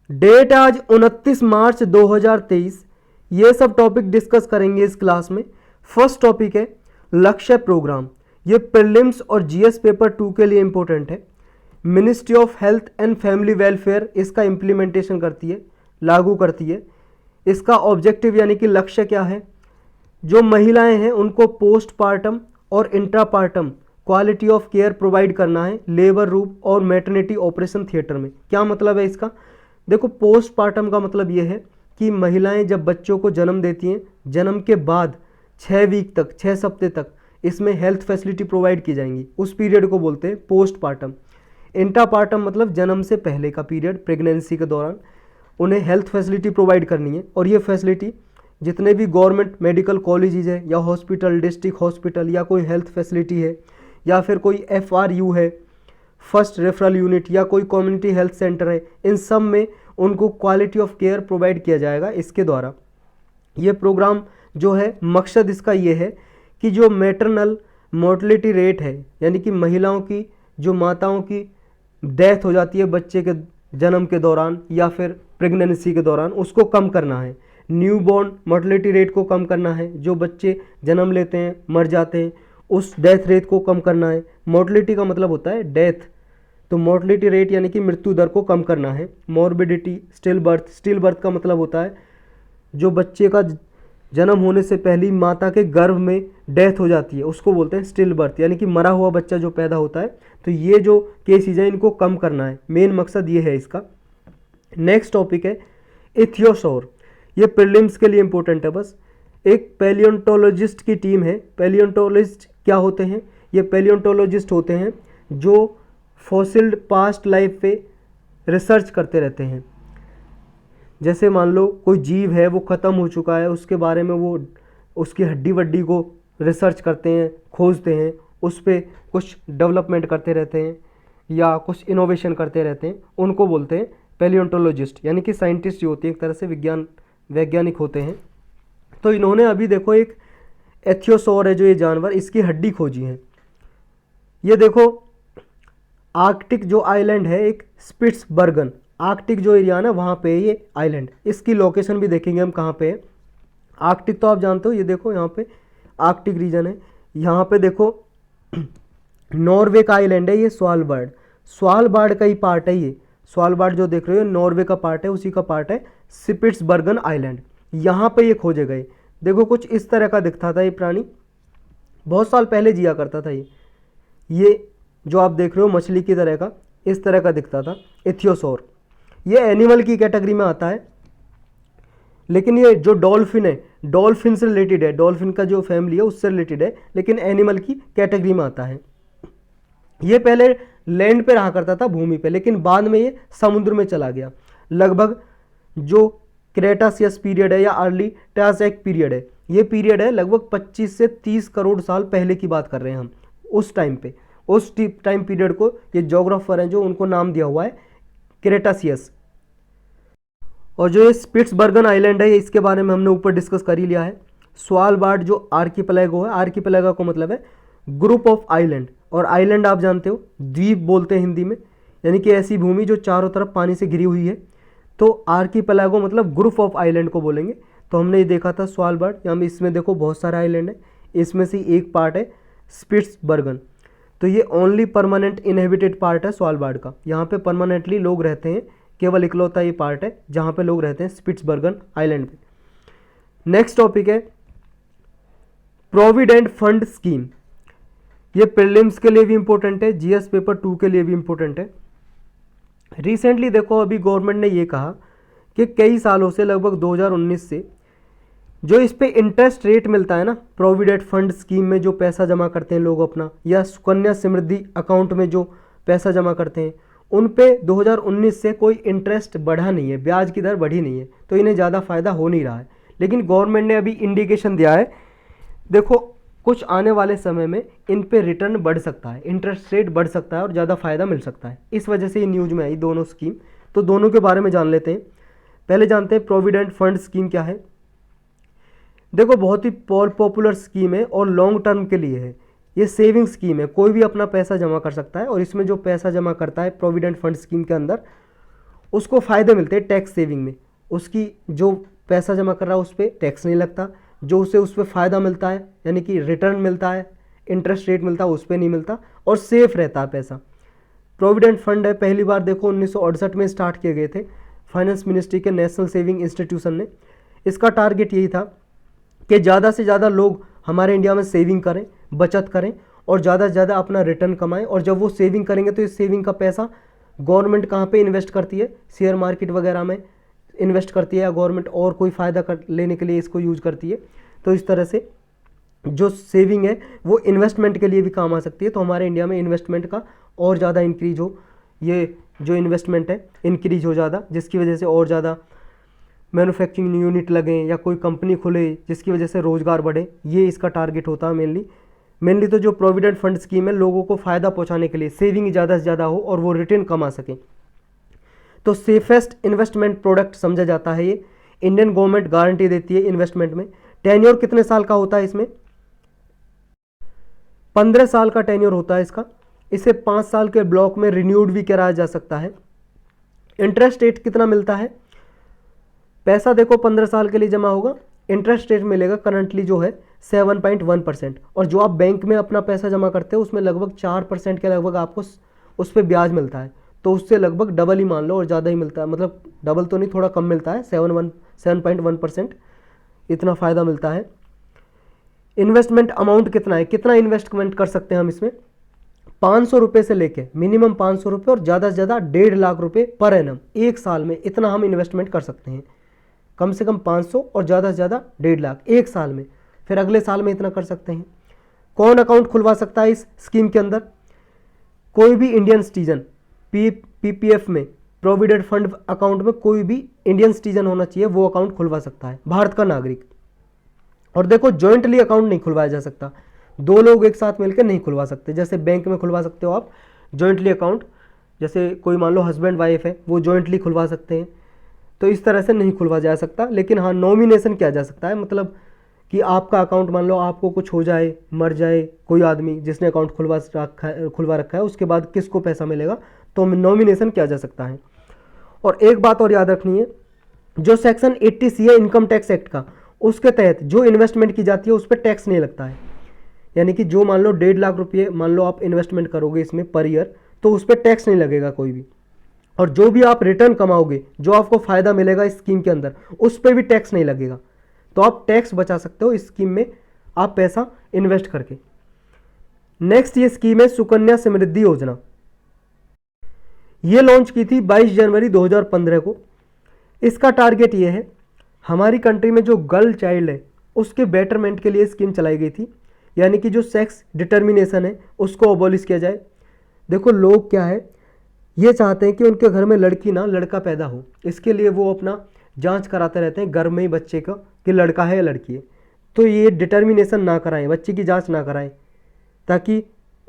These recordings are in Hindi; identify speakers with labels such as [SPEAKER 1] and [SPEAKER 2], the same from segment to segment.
[SPEAKER 1] डेट आज 29 मार्च 2023। ये सब टॉपिक डिस्कस करेंगे इस क्लास में। फर्स्ट टॉपिक है लक्ष्य प्रोग्राम। ये प्रीलिम्स और जीएस पेपर 2 के लिए इंपॉर्टेंट है। Ministry of health and family welfare इसका इम्प्लीमेंटेशन करती है, लागू करती है। इसका ऑब्जेक्टिव यानी कि लक्ष्य क्या है? जो महिलाएं हैं उनको पोस्टपार्टम और intrapartum quality of care provide करना है लेबर रूम और मैटरनिटी ऑपरेशन थिएटर में। क्या मतलब है इसका? देखो, पोस्टपार्टम का मतलब ये है कि महिलाएं जब बच्चों को जन्म देती हैं, जन्म के बाद 6 वीक तक, 6 हफ्ते तक इसमें हेल्थ फैसिलिटी प्रोवाइड की जाएंगी। उस पीरियड को बोलते हैं पोस्टपार्टम। इंट्रापार्टम मतलब जन्म से पहले का पीरियड, प्रेगनेंसी के दौरान उन्हें हेल्थ फैसिलिटी प्रोवाइड करनी है। और ये फैसिलिटी जितने भी गवर्नमेंट मेडिकल कॉलेजेस है या हॉस्पिटल, डिस्ट्रिक्ट हॉस्पिटल या कोई हेल्थ फैसिलिटी है या फिर कोई FRU है, फर्स्ट रेफरल यूनिट, या कोई कम्युनिटी हेल्थ सेंटर है, इन सब में उनको क्वालिटी ऑफ केयर प्रोवाइड किया जाएगा इसके द्वारा। ये प्रोग्राम जो है, मकसद इसका ये है कि जो मैटरनल मोर्टलिटी रेट है, यानी कि महिलाओं की, जो माताओं की डेथ हो जाती है बच्चे के जन्म के दौरान या फिर प्रेगनेंसी के दौरान, उसको कम करना है। न्यूबॉर्न मोर्टलिटी रेट को कम करना है, जो बच्चे जन्म लेते हैं मर जाते हैं उस डेथ रेट को कम करना है। मोर्टलिटी का मतलब होता है डेथ, तो मोर्टलिटी रेट यानी कि मृत्यु दर को कम करना है। मॉर्बिडिटी, स्टिल बर्थ का मतलब होता है जो बच्चे का जन्म होने से पहले माता के गर्भ में डेथ हो जाती है, उसको बोलते हैं स्टिल बर्थ, यानी कि मरा हुआ बच्चा जो पैदा होता है। तो ये जो केसेज हैं इनको कम करना है, मेन मकसद ये है इसका। नेक्स्ट टॉपिक है इथियोसोर। ये प्रीलिम्स के लिए इंपॉर्टेंट है बस। एक पैलियोंटोलॉजिस्ट की टीम है। पैलियोंटोलॉजिस्ट क्या होते हैं? ये पैलियोंटोलॉजिस्ट होते हैं जो फॉसिल्ड पास्ट लाइफ पे रिसर्च करते रहते हैं। जैसे मान लो कोई जीव है वो ख़त्म हो चुका है, उसके बारे में वो उसकी हड्डी वड्डी को रिसर्च करते हैं, खोजते हैं, उस पर कुछ डेवलपमेंट करते रहते हैं या कुछ इनोवेशन करते रहते हैं, उनको बोलते हैं पैलियोंटोलॉजिस्ट, यानी कि साइंटिस्ट जो होते हैं एक तरह से वैज्ञानिक होते हैं। तो इन्होंने अभी देखो एक एथियोसोर है जो ये जानवर, इसकी हड्डी खोजी है। ये देखो आर्कटिक जो आइलैंड है, एक स्पिट्सबर्गन, आर्कटिक जो एरिया है ना वहाँ पे ये आइलैंड, इसकी लोकेशन भी देखेंगे हम कहाँ पे है। आर्कटिक तो आप जानते हो, ये देखो यहाँ पे आर्कटिक रीजन है। यहाँ पे देखो नॉर्वे का आइलैंड है ये स्वालबार्ड, स्वालबार्ड का ही पार्ट है ये। स्वालबार्ड जो देख रहे हो नॉर्वे का पार्ट है, उसी का पार्ट है स्पिट्सबर्गन आइलैंड। यहाँ पे ये खोजे गए। देखो कुछ इस तरह का दिखता था ये प्राणी, बहुत साल पहले जिया करता था ये जो आप देख रहे हो मछली की तरह का, इस तरह का दिखता था इथियोसोर। ये एनिमल की कैटेगरी में आता है, लेकिन ये जो डॉल्फिन है, डॉल्फिन से रिलेटेड है, डॉल्फिन का जो फैमिली है उससे रिलेटेड है, लेकिन एनिमल की कैटेगरी में आता है। ये पहले लैंड पे रहा करता था, भूमि पे, लेकिन बाद में ये समुद्र में चला गया। लगभग जो क्रेटासियस पीरियड है या अर्ली ट्रांसैक पीरियड है, ये पीरियड है लगभग 25 से 30 करोड़ साल पहले की बात कर रहे हैं हम। उस टाइम पे, उस टाइम पीरियड को ये जोग्राफर हैं जो उनको नाम दिया हुआ है क्रेटासियस। और जो ये स्पिट्सबर्गन आइलैंड है इसके बारे में हमने ऊपर डिस्कस कर ही लिया है। स्वालबार्ड जो आर्किपेलागो है, आर्किपेलागो का मतलब है ग्रुप ऑफ आइलैंड, और आइलैंड आप जानते हो द्वीप बोलते हैं हिंदी में, यानी कि ऐसी भूमि जो चारों तरफ पानी से घिरी हुई है। तो आर्किपेलागो मतलब ग्रुप ऑफ आइलैंड को बोलेंगे। तो हमने ये देखा था स्वालबार्ड, यहाँ इसमें देखो बहुत सारे आइलैंड है, इसमें से एक पार्ट है स्पिट्सबर्गन। तो ये ओनली परमानेंट इनहेबिटेड पार्ट है स्वालबार्ड का, यहाँ पे परमानेंटली लोग रहते हैं, केवल इकलौता ये पार्ट है जहाँ पे लोग रहते हैं स्पिट्सबर्गन आइलैंड पे। नेक्स्ट टॉपिक है प्रोविडेंट फंड स्कीम। ये प्रीलिम्स के लिए भी इंपॉर्टेंट है, जीएस पेपर 2 के लिए भी इंपॉर्टेंट है। रिसेंटली देखो अभी गवर्नमेंट ने ये कहा कि कई सालों से, लगभग 2019 से, जो इस पे इंटरेस्ट रेट मिलता है ना प्रोविडेंट फंड स्कीम में, जो पैसा जमा करते हैं लोग अपना, या सुकन्या समृद्धि अकाउंट में जो पैसा जमा करते हैं, उन पे 2019 से कोई इंटरेस्ट बढ़ा नहीं है, ब्याज की दर बढ़ी नहीं है, तो इन्हें ज़्यादा फायदा हो नहीं रहा है। लेकिन गवर्नमेंट ने अभी इंडिकेशन दिया है, देखो कुछ आने वाले समय में इन पे रिटर्न बढ़ सकता है, इंटरेस्ट रेट बढ़ सकता है और ज़्यादा फायदा मिल सकता है। इस वजह से ये न्यूज़ में आई दोनों स्कीम। तो दोनों के बारे में जान लेते हैं। पहले जानते हैं प्रोविडेंट फंड स्कीम क्या है। देखो बहुत ही पॉपुलर स्कीम है और लॉन्ग टर्म के लिए है। ये सेविंग स्कीम है, कोई भी अपना पैसा जमा कर सकता है, और इसमें जो पैसा जमा करता है प्रोविडेंट फंड स्कीम के अंदर, उसको फ़ायदे मिलते हैं टैक्स सेविंग में, उसकी जो पैसा जमा कर रहा है उस पर टैक्स नहीं लगता, जो उसे उस पर फ़ायदा मिलता है यानी कि रिटर्न मिलता है, इंटरेस्ट रेट मिलता है, उस पर नहीं मिलता, और सेफ रहता है पैसा। प्रोविडेंट फंड है, पहली बार देखो 1968 में स्टार्ट किए गए थे फाइनेंस मिनिस्ट्री के नेशनल सेविंग इंस्टीट्यूशन ने। इसका टारगेट यही था कि ज़्यादा से ज़्यादा लोग हमारे इंडिया में सेविंग करें, बचत करें और ज़्यादा से ज़्यादा अपना रिटर्न कमाएं। और जब वो सेविंग करेंगे तो इस सेविंग का पैसा गवर्नमेंट कहाँ पे इन्वेस्ट करती है, शेयर मार्केट वगैरह में इन्वेस्ट करती है, या गवर्नमेंट और कोई फ़ायदा लेने के लिए इसको यूज़ करती है। तो इस तरह से जो सेविंग है वो इन्वेस्टमेंट के लिए भी काम आ सकती है। तो हमारे इंडिया में इन्वेस्टमेंट का और ज़्यादा इंक्रीज हो, ये जो इन्वेस्टमेंट है इंक्रीज हो ज़्यादा, जिसकी वजह से और ज़्यादा मैन्युफैक्चरिंग यूनिट लगें या कोई कंपनी खुले जिसकी वजह से रोज़गार बढ़े, ये इसका टारगेट होता है मेनली। तो जो प्रोविडेंट फंड स्कीम है लोगों को फ़ायदा पहुंचाने के लिए, सेविंग ज़्यादा से ज़्यादा हो और वो रिटर्न कमा सकें। तो सेफेस्ट इन्वेस्टमेंट प्रोडक्ट समझा जाता है ये। इंडियन गवर्नमेंट गारंटी देती है इन्वेस्टमेंट में। टेन्योर कितने साल का होता है इसमें? 15 साल का टेन्योर होता है इसका। इसे 5 साल के ब्लॉक में रिन्यूड भी कराया जा सकता है। इंटरेस्ट रेट कितना मिलता है? पैसा देखो 15 साल के लिए जमा होगा, इंटरेस्ट रेट मिलेगा करंटली जो है 7.1%, और जो आप बैंक में अपना पैसा जमा करते हो उसमें लगभग 4% के लगभग आपको उस पर ब्याज मिलता है। तो उससे लगभग डबल ही मान लो और ज़्यादा ही मिलता है, मतलब डबल तो नहीं, थोड़ा कम मिलता है, 7.1% इतना फ़ायदा मिलता है। इन्वेस्टमेंट अमाउंट कितना है, कितना इन्वेस्टमेंट कर सकते हैं हम इसमें? 500 रुपये से लेके मिनिमम 500 रुपये और ज़्यादा से ज़्यादा 1.5 लाख रुपये पर एनम, एक साल में इतना हम इन्वेस्टमेंट कर सकते हैं। कम से कम 500 और ज़्यादा से ज़्यादा 1.5 लाख एक साल में, फिर अगले साल में इतना कर सकते हैं। कौन अकाउंट खुलवा सकता है इस स्कीम के अंदर? कोई भी इंडियन सिटीजन, पीपीएफ में, प्रोविडेंट फंड अकाउंट में कोई भी इंडियन सिटीजन होना चाहिए, वो अकाउंट खुलवा सकता है, भारत का नागरिक। और देखो जॉइंटली अकाउंट नहीं खुलवाया जा सकता, 2 लोग एक साथ मिलकर नहीं खुलवा सकते। जैसे बैंक में खुलवा सकते हो आप जॉइंटली अकाउंट, जैसे कोई मान लो हस्बैंड वाइफ है वो जॉइंटली खुलवा सकते हैं, तो इस तरह से नहीं खुलवा जा सकता। लेकिन हाँ, नॉमिनेशन किया जा सकता है, मतलब कि आपका अकाउंट मान लो आपको कुछ हो जाए, मर जाए कोई आदमी जिसने अकाउंट खुलवा रखा है, उसके बाद किसको पैसा मिलेगा, तो नॉमिनेशन किया जा सकता है। और एक बात और याद रखनी है, जो सेक्शन 80C है इनकम टैक्स एक्ट का, उसके तहत जो इन्वेस्टमेंट की जाती है उस पर टैक्स नहीं लगता है। यानी कि जो मान लो 1.5 लाख रुपये मान लो आप इन्वेस्टमेंट करोगे इसमें पर ईयर, तो उस पर टैक्स नहीं लगेगा कोई भी। और जो भी आप रिटर्न कमाओगे, जो आपको फ़ायदा मिलेगा इस स्कीम के अंदर, उस पर भी टैक्स नहीं लगेगा। तो आप टैक्स बचा सकते हो इस स्कीम में आप पैसा इन्वेस्ट करके। नेक्स्ट ये स्कीम है सुकन्या समृद्धि योजना। ये लॉन्च की थी 22 जनवरी 2015 को। इसका टारगेट ये है, हमारी कंट्री में जो गर्ल चाइल्ड है उसके बेटरमेंट के लिए स्कीम चलाई गई थी। यानी कि जो सेक्स डिटर्मिनेशन है उसको अबॉलिश किया जाए। देखो लोग क्या है, ये चाहते हैं कि उनके घर में लड़की ना लड़का पैदा हो, इसके लिए वो अपना जांच कराते रहते हैं घर में ही बच्चे का कि लड़का है या लड़की है। तो ये डिटर्मिनेशन ना कराएं, बच्चे की जांच ना कराएं, ताकि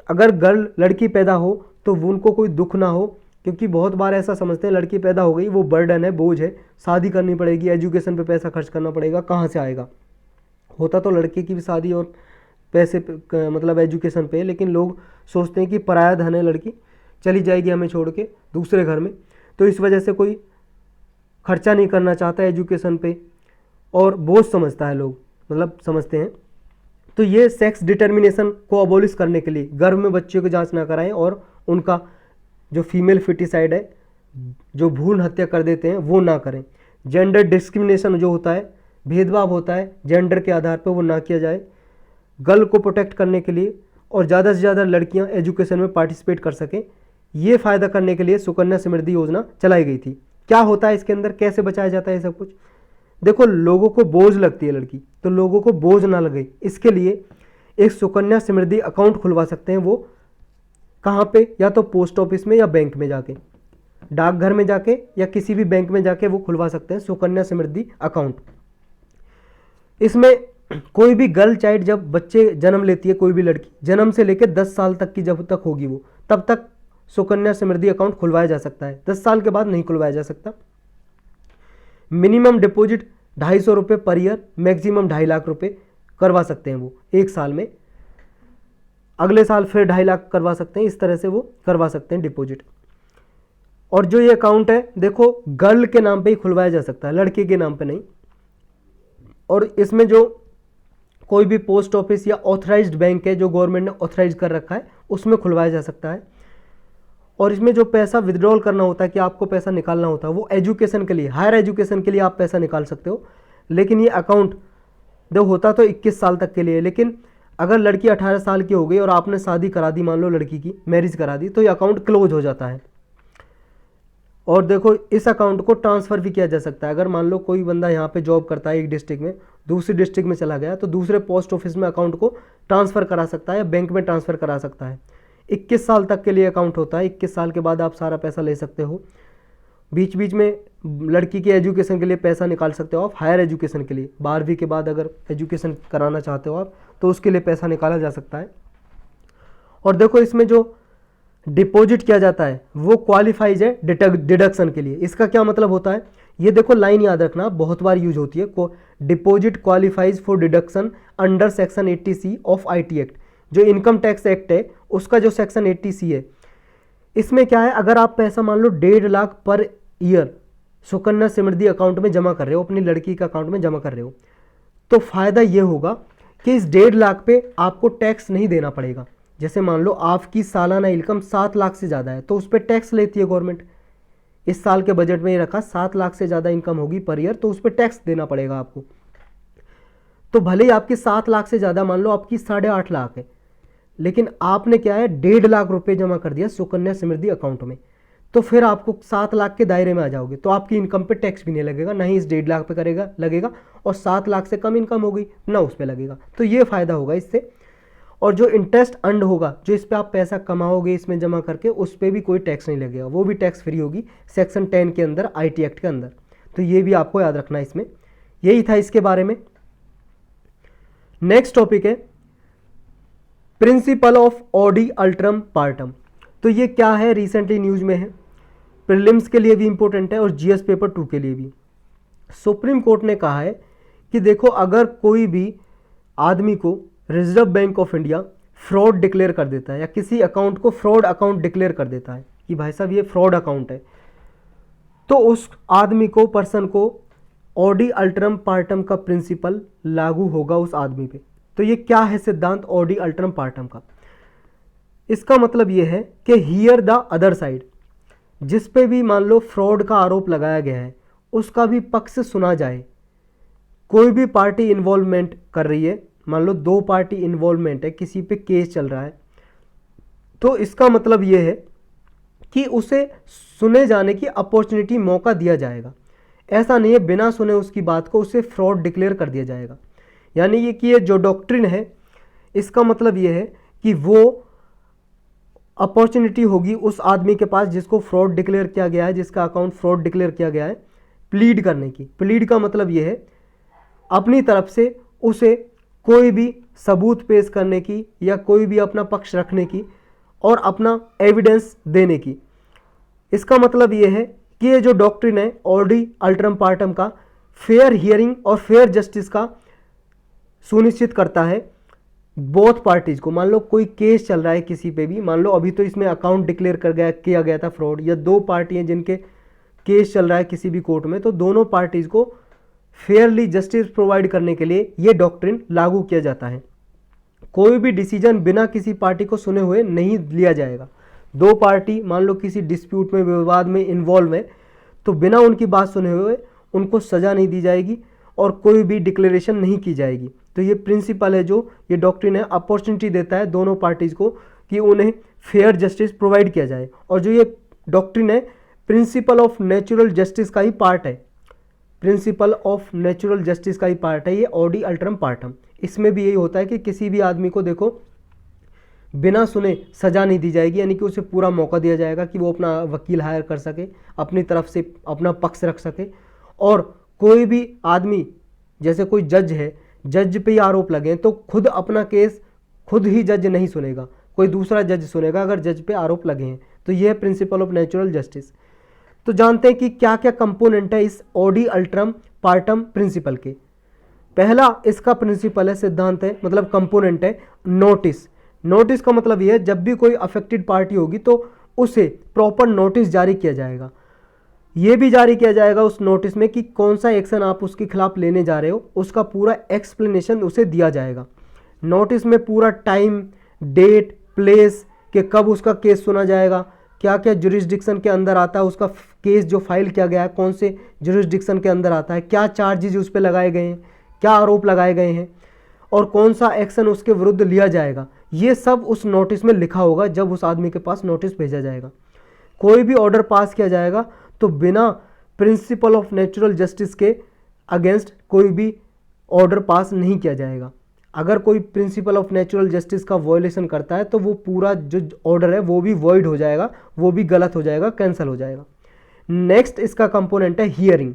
[SPEAKER 1] अगर गर्ल लड़की पैदा हो तो उनको कोई दुख ना हो। क्योंकि बहुत बार ऐसा समझते हैं लड़की पैदा हो गई वो बर्डन है, बोझ है, शादी करनी पड़ेगी, एजुकेशन पे पैसा खर्च करना पड़ेगा, कहाँ से आएगा। होता तो लड़के की भी शादी और पैसे मतलब एजुकेशन पे, लेकिन लोग सोचते हैं कि पराया धन है, लड़की चली जाएगी हमें छोड़ के दूसरे घर में, तो इस वजह से कोई खर्चा नहीं करना चाहता एजुकेशन पे और बोझ समझता है लोग, मतलब समझते हैं। तो ये सेक्स डिटर्मिनेशन को अबॉलिश करने के लिए गर्भ में बच्चों की जांच ना कराएं और उनका जो फीमेल फिटिसाइड है, जो भ्रूण हत्या कर देते हैं, वो ना करें। जेंडर डिस्क्रिमिनेशन जो होता है, भेदभाव होता है जेंडर के आधार पर, वो ना किया जाए। गर्ल को प्रोटेक्ट करने के लिए और ज़्यादा से ज़्यादा लड़कियां एजुकेशन में पार्टिसिपेट कर सकें, ये फ़ायदा करने के लिए सुकन्या समृद्धि योजना चलाई गई थी। क्या होता है इसके अंदर, कैसे बचाया जाता है सब कुछ? देखो लोगों को बोझ लगती है लड़की, तो लोगों को बोझ ना लगे इसके लिए एक सुकन्या समृद्धि अकाउंट खुलवा सकते हैं। वो कहाँ पे? या तो पोस्ट ऑफिस में या बैंक में जाके, डाकघर में जाके या किसी भी बैंक में जाके वो खुलवा सकते हैं सुकन्या समृद्धि अकाउंट। इसमें कोई भी गर्ल चाइल्ड जब बच्चे जन्म लेती है, कोई भी लड़की जन्म से लेकर 10 साल तक की जब तक होगी वो, तब तक सुकन्या समृद्धि अकाउंट खुलवाया जा सकता है। 10 साल के बाद नहीं खुलवाया जा सकता। मिनिमम डिपॉजिट 250 रुपये पर ईयर, मैक्सिमम 2.5 लाख रुपये करवा सकते हैं वो एक साल में। अगले साल फिर 2.5 लाख करवा सकते हैं, इस तरह से वो करवा सकते हैं डिपॉजिट। और जो ये अकाउंट है देखो गर्ल के नाम पे ही खुलवाया जा सकता है, लड़के के नाम पे नहीं। और इसमें जो कोई भी पोस्ट ऑफिस या ऑथराइज्ड बैंक है जो गवर्नमेंट ने ऑथराइज कर रखा है उसमें खुलवाया जा सकता है। और इसमें जो पैसा विड्रॉल करना होता है कि आपको पैसा निकालना होता है वो एजुकेशन के लिए, हायर एजुकेशन के लिए आप पैसा निकाल सकते हो। लेकिन ये अकाउंट जो होता तो 21 साल तक के लिए, लेकिन अगर लड़की 18 साल की हो गई और आपने शादी करा दी, मान लो लड़की की मैरिज करा दी, तो ये अकाउंट क्लोज हो जाता है। और देखो इस अकाउंट को ट्रांसफ़र भी किया जा सकता है। अगर मान लो कोई बंदा यहाँ पे जॉब करता है एक डिस्ट्रिक्ट में, दूसरी डिस्ट्रिक्ट में चला गया, तो दूसरे पोस्ट ऑफिस में अकाउंट को ट्रांसफ़र करा सकता है या बैंक में ट्रांसफ़र करा सकता है। 21 साल तक के लिए अकाउंट होता है, 21 साल के बाद आप सारा पैसा ले सकते हो। बीच बीच में लड़की के एजुकेशन के लिए पैसा निकाल सकते हो आप, हायर एजुकेशन के लिए 12वीं के बाद अगर एजुकेशन कराना चाहते हो आप तो उसके लिए पैसा निकाला जा सकता है। और देखो इसमें जो डिपॉजिट किया जाता है वो क्वालिफाइज है डिडक्शन के लिए। इसका क्या मतलब होता है, ये देखो लाइन याद रखना, बहुत बार यूज होती है। Deposit qualifies for deduction under section 80C of IT act, जो इनकम टैक्स एक्ट है उसका जो सेक्शन 80C है, इसमें क्या है, अगर आप पैसा मान लो 1.5 lakh per year Sukanya Samriddhi account में जमा कर रहे हो, अपनी लड़की के अकाउंट में जमा कर रहे हो, तो फ़ायदा ये होगा कि इस 1.5 लाख पे आपको टैक्स नहीं देना पड़ेगा। जैसे मान लो आपकी सालाना इनकम 7 लाख से ज़्यादा है तो उस पर टैक्स लेती है गवर्नमेंट। इस साल के बजट में ये रखा 7 लाख से ज़्यादा इनकम होगी पर ईयर तो उस पर टैक्स देना पड़ेगा आपको। तो भले ही आपकी 7 लाख से ज़्यादा, मान लो आपकी 8.5 लाख है, लेकिन आपने क्या है 1.5 लाख रुपए जमा कर दिया सुकन्या समृद्धि अकाउंट में, तो फिर आपको 7 लाख के दायरे में आ जाओगे, तो आपकी इनकम पे टैक्स भी नहीं लगेगा, ना ही इस 1.5 लाख पे लगेगा, और 7 लाख से कम इनकम होगी ना उस पर लगेगा। तो ये फ़ायदा होगा इससे। और जो इंटरेस्ट अर्न होगा, जो इस पर आप पैसा कमाओगे इसमें जमा करके, उस पर भी कोई टैक्स नहीं लगेगा, वो भी टैक्स फ्री होगी सेक्शन 10 के अंदर, IT एक्ट के अंदर। तो ये भी आपको याद रखना है इसमें। यही था इसके बारे में। नेक्स्ट टॉपिक है प्रिंसिपल ऑफ ऑडी अल्ट्रम पार्टम। तो ये क्या है, रिसेंटली न्यूज में है, प्रीलिम्स के लिए भी इंपॉर्टेंट है और GS पेपर 2 के लिए भी। सुप्रीम कोर्ट ने कहा है कि देखो अगर कोई भी आदमी को reserve bank of India fraud declare कर देता है या किसी अकाउंट को फ्रॉड अकाउंट डिक्लेयर कर देता है कि भाई साहब ये फ्रॉड अकाउंट है, तो उस आदमी को, पर्सन को ऑडी अल्ट्रम पार्टम का प्रिंसिपल लागू होगा उस आदमी पे। तो ये क्या है सिद्धांत ऑडी अल्ट्रम पार्टम का, इसका मतलब ये है कि हियर द अदर साइड, जिस पे भी मान लो फ्रॉड का आरोप लगाया गया है उसका भी पक्ष सुना जाए। कोई भी पार्टी इन्वॉल्वमेंट कर रही है, मान लो 2 पार्टी इन्वॉल्वमेंट है, किसी पे केस चल रहा है, तो इसका मतलब ये है कि उसे सुने जाने की अपॉर्चुनिटी, मौका दिया जाएगा। ऐसा नहीं है बिना सुने उसकी बात को उसे फ्रॉड डिक्लेयर कर दिया जाएगा। यानी ये कि ये जो डॉक्ट्रिन है इसका मतलब ये है कि वो अपॉर्चुनिटी होगी उस आदमी के पास जिसको फ्रॉड डिक्लेयर किया गया है, जिसका अकाउंट फ्रॉड डिक्लेयर किया गया है, प्लीड करने की। प्लीड का मतलब ये है अपनी तरफ से उसे कोई भी सबूत पेश करने की या कोई भी अपना पक्ष रखने की और अपना एविडेंस देने की। इसका मतलब ये है कि ये जो डॉक्ट्रिन है ऑडी अल्ट्रम पार्टम का, फेयर हियरिंग और फेयर जस्टिस का सुनिश्चित करता है बोथ पार्टीज को। मान लो कोई केस चल रहा है किसी पे भी, मान लो अभी तो इसमें अकाउंट डिक्लेयर किया गया था फ्रॉड, या 2 पार्टियां जिनके केस चल रहा है किसी भी कोर्ट में, तो दोनों पार्टीज को फेयरली जस्टिस प्रोवाइड करने के लिए ये डॉक्ट्रिन लागू किया जाता है। कोई भी डिसीजन बिना किसी पार्टी को सुने हुए नहीं लिया जाएगा। 2 पार्टी मान लो किसी डिस्प्यूट में, विवाद में इन्वॉल्व है, तो बिना उनकी बात सुने हुए उनको सज़ा नहीं दी जाएगी और कोई भी डिक्लेरेशन नहीं की जाएगी। तो ये प्रिंसिपल है, जो ये डॉक्ट्रिन है, अपॉर्चुनिटी देता है दोनों पार्टीज़ को कि उन्हें फेयर जस्टिस प्रोवाइड किया जाए। और जो ये डॉक्ट्रिन है प्रिंसिपल ऑफ नेचुरल जस्टिस का ही पार्ट है, प्रिंसिपल ऑफ नेचुरल जस्टिस का ही पार्ट है ये ऑडी अल्ट्रम पार्टम। इसमें भी यही होता है कि किसी भी आदमी को देखो बिना सुने सज़ा नहीं दी जाएगी, यानी कि उसे पूरा मौका दिया जाएगा कि वो अपना वकील हायर कर सके, अपनी तरफ से अपना पक्ष रख सके। और कोई भी आदमी, जैसे कोई जज है, जज पे ही आरोप लगे तो खुद अपना केस खुद ही जज नहीं सुनेगा, कोई दूसरा जज सुनेगा अगर जज पे आरोप लगे हैं। तो यह है प्रिंसिपल ऑफ नेचुरल जस्टिस। तो जानते हैं कि क्या क्या कंपोनेंट है इस ऑडी अल्ट्रम पार्टम प्रिंसिपल के। पहला इसका प्रिंसिपल है, सिद्धांत है, मतलब कंपोनेंट है नोटिस। नोटिस का मतलब यह है जब भी कोई अफेक्टेड पार्टी होगी तो उसे प्रॉपर नोटिस जारी किया जाएगा। ये भी जारी किया जाएगा उस नोटिस में कि कौन सा एक्शन आप उसके खिलाफ लेने जा रहे हो, उसका पूरा एक्सप्लेनेशन उसे दिया जाएगा। नोटिस में पूरा टाइम, डेट, प्लेस कि कब उसका केस सुना जाएगा, क्या क्या जुरिस्डिक्शन के अंदर आता है, उसका केस जो फाइल किया गया है कौन से जुरिस्डिक्शन के अंदर आता है, क्या चार्जेज उस पर लगाए गए हैं, क्या आरोप लगाए गए हैं और कौन सा एक्शन उसके विरुद्ध लिया जाएगा, ये सब उस नोटिस में लिखा होगा जब उस आदमी के पास नोटिस भेजा जाएगा। कोई भी ऑर्डर पास किया जाएगा तो बिना प्रिंसिपल ऑफ नेचुरल जस्टिस के अगेंस्ट कोई भी ऑर्डर पास नहीं किया जाएगा। अगर कोई प्रिंसिपल ऑफ नेचुरल जस्टिस का वायोलेशन करता है तो वो पूरा जो ऑर्डर है वो भी वॉइड हो जाएगा, वो भी गलत हो जाएगा, कैंसिल हो जाएगा। नेक्स्ट इसका कंपोनेंट है हियरिंग।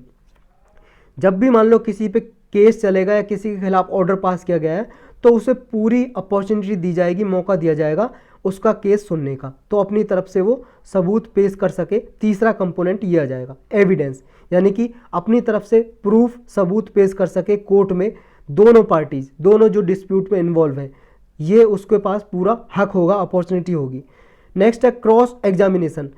[SPEAKER 1] जब भी मान लो किसी पे केस चलेगा या किसी के खिलाफ ऑर्डर पास किया गया है तो उसे पूरी अपॉर्चुनिटी दी जाएगी, मौका दिया जाएगा उसका केस सुनने का, तो अपनी तरफ से वो सबूत पेश कर सके। तीसरा कंपोनेंट ये आ जाएगा एविडेंस, यानी कि अपनी तरफ से प्रूफ, सबूत पेश कर सके कोर्ट में। दोनों पार्टीज, दोनों जो डिस्प्यूट में इन्वॉल्व हैं, ये उसके पास पूरा हक होगा, अपॉर्चुनिटी होगी। नेक्स्ट है क्रॉस एग्जामिनेशन,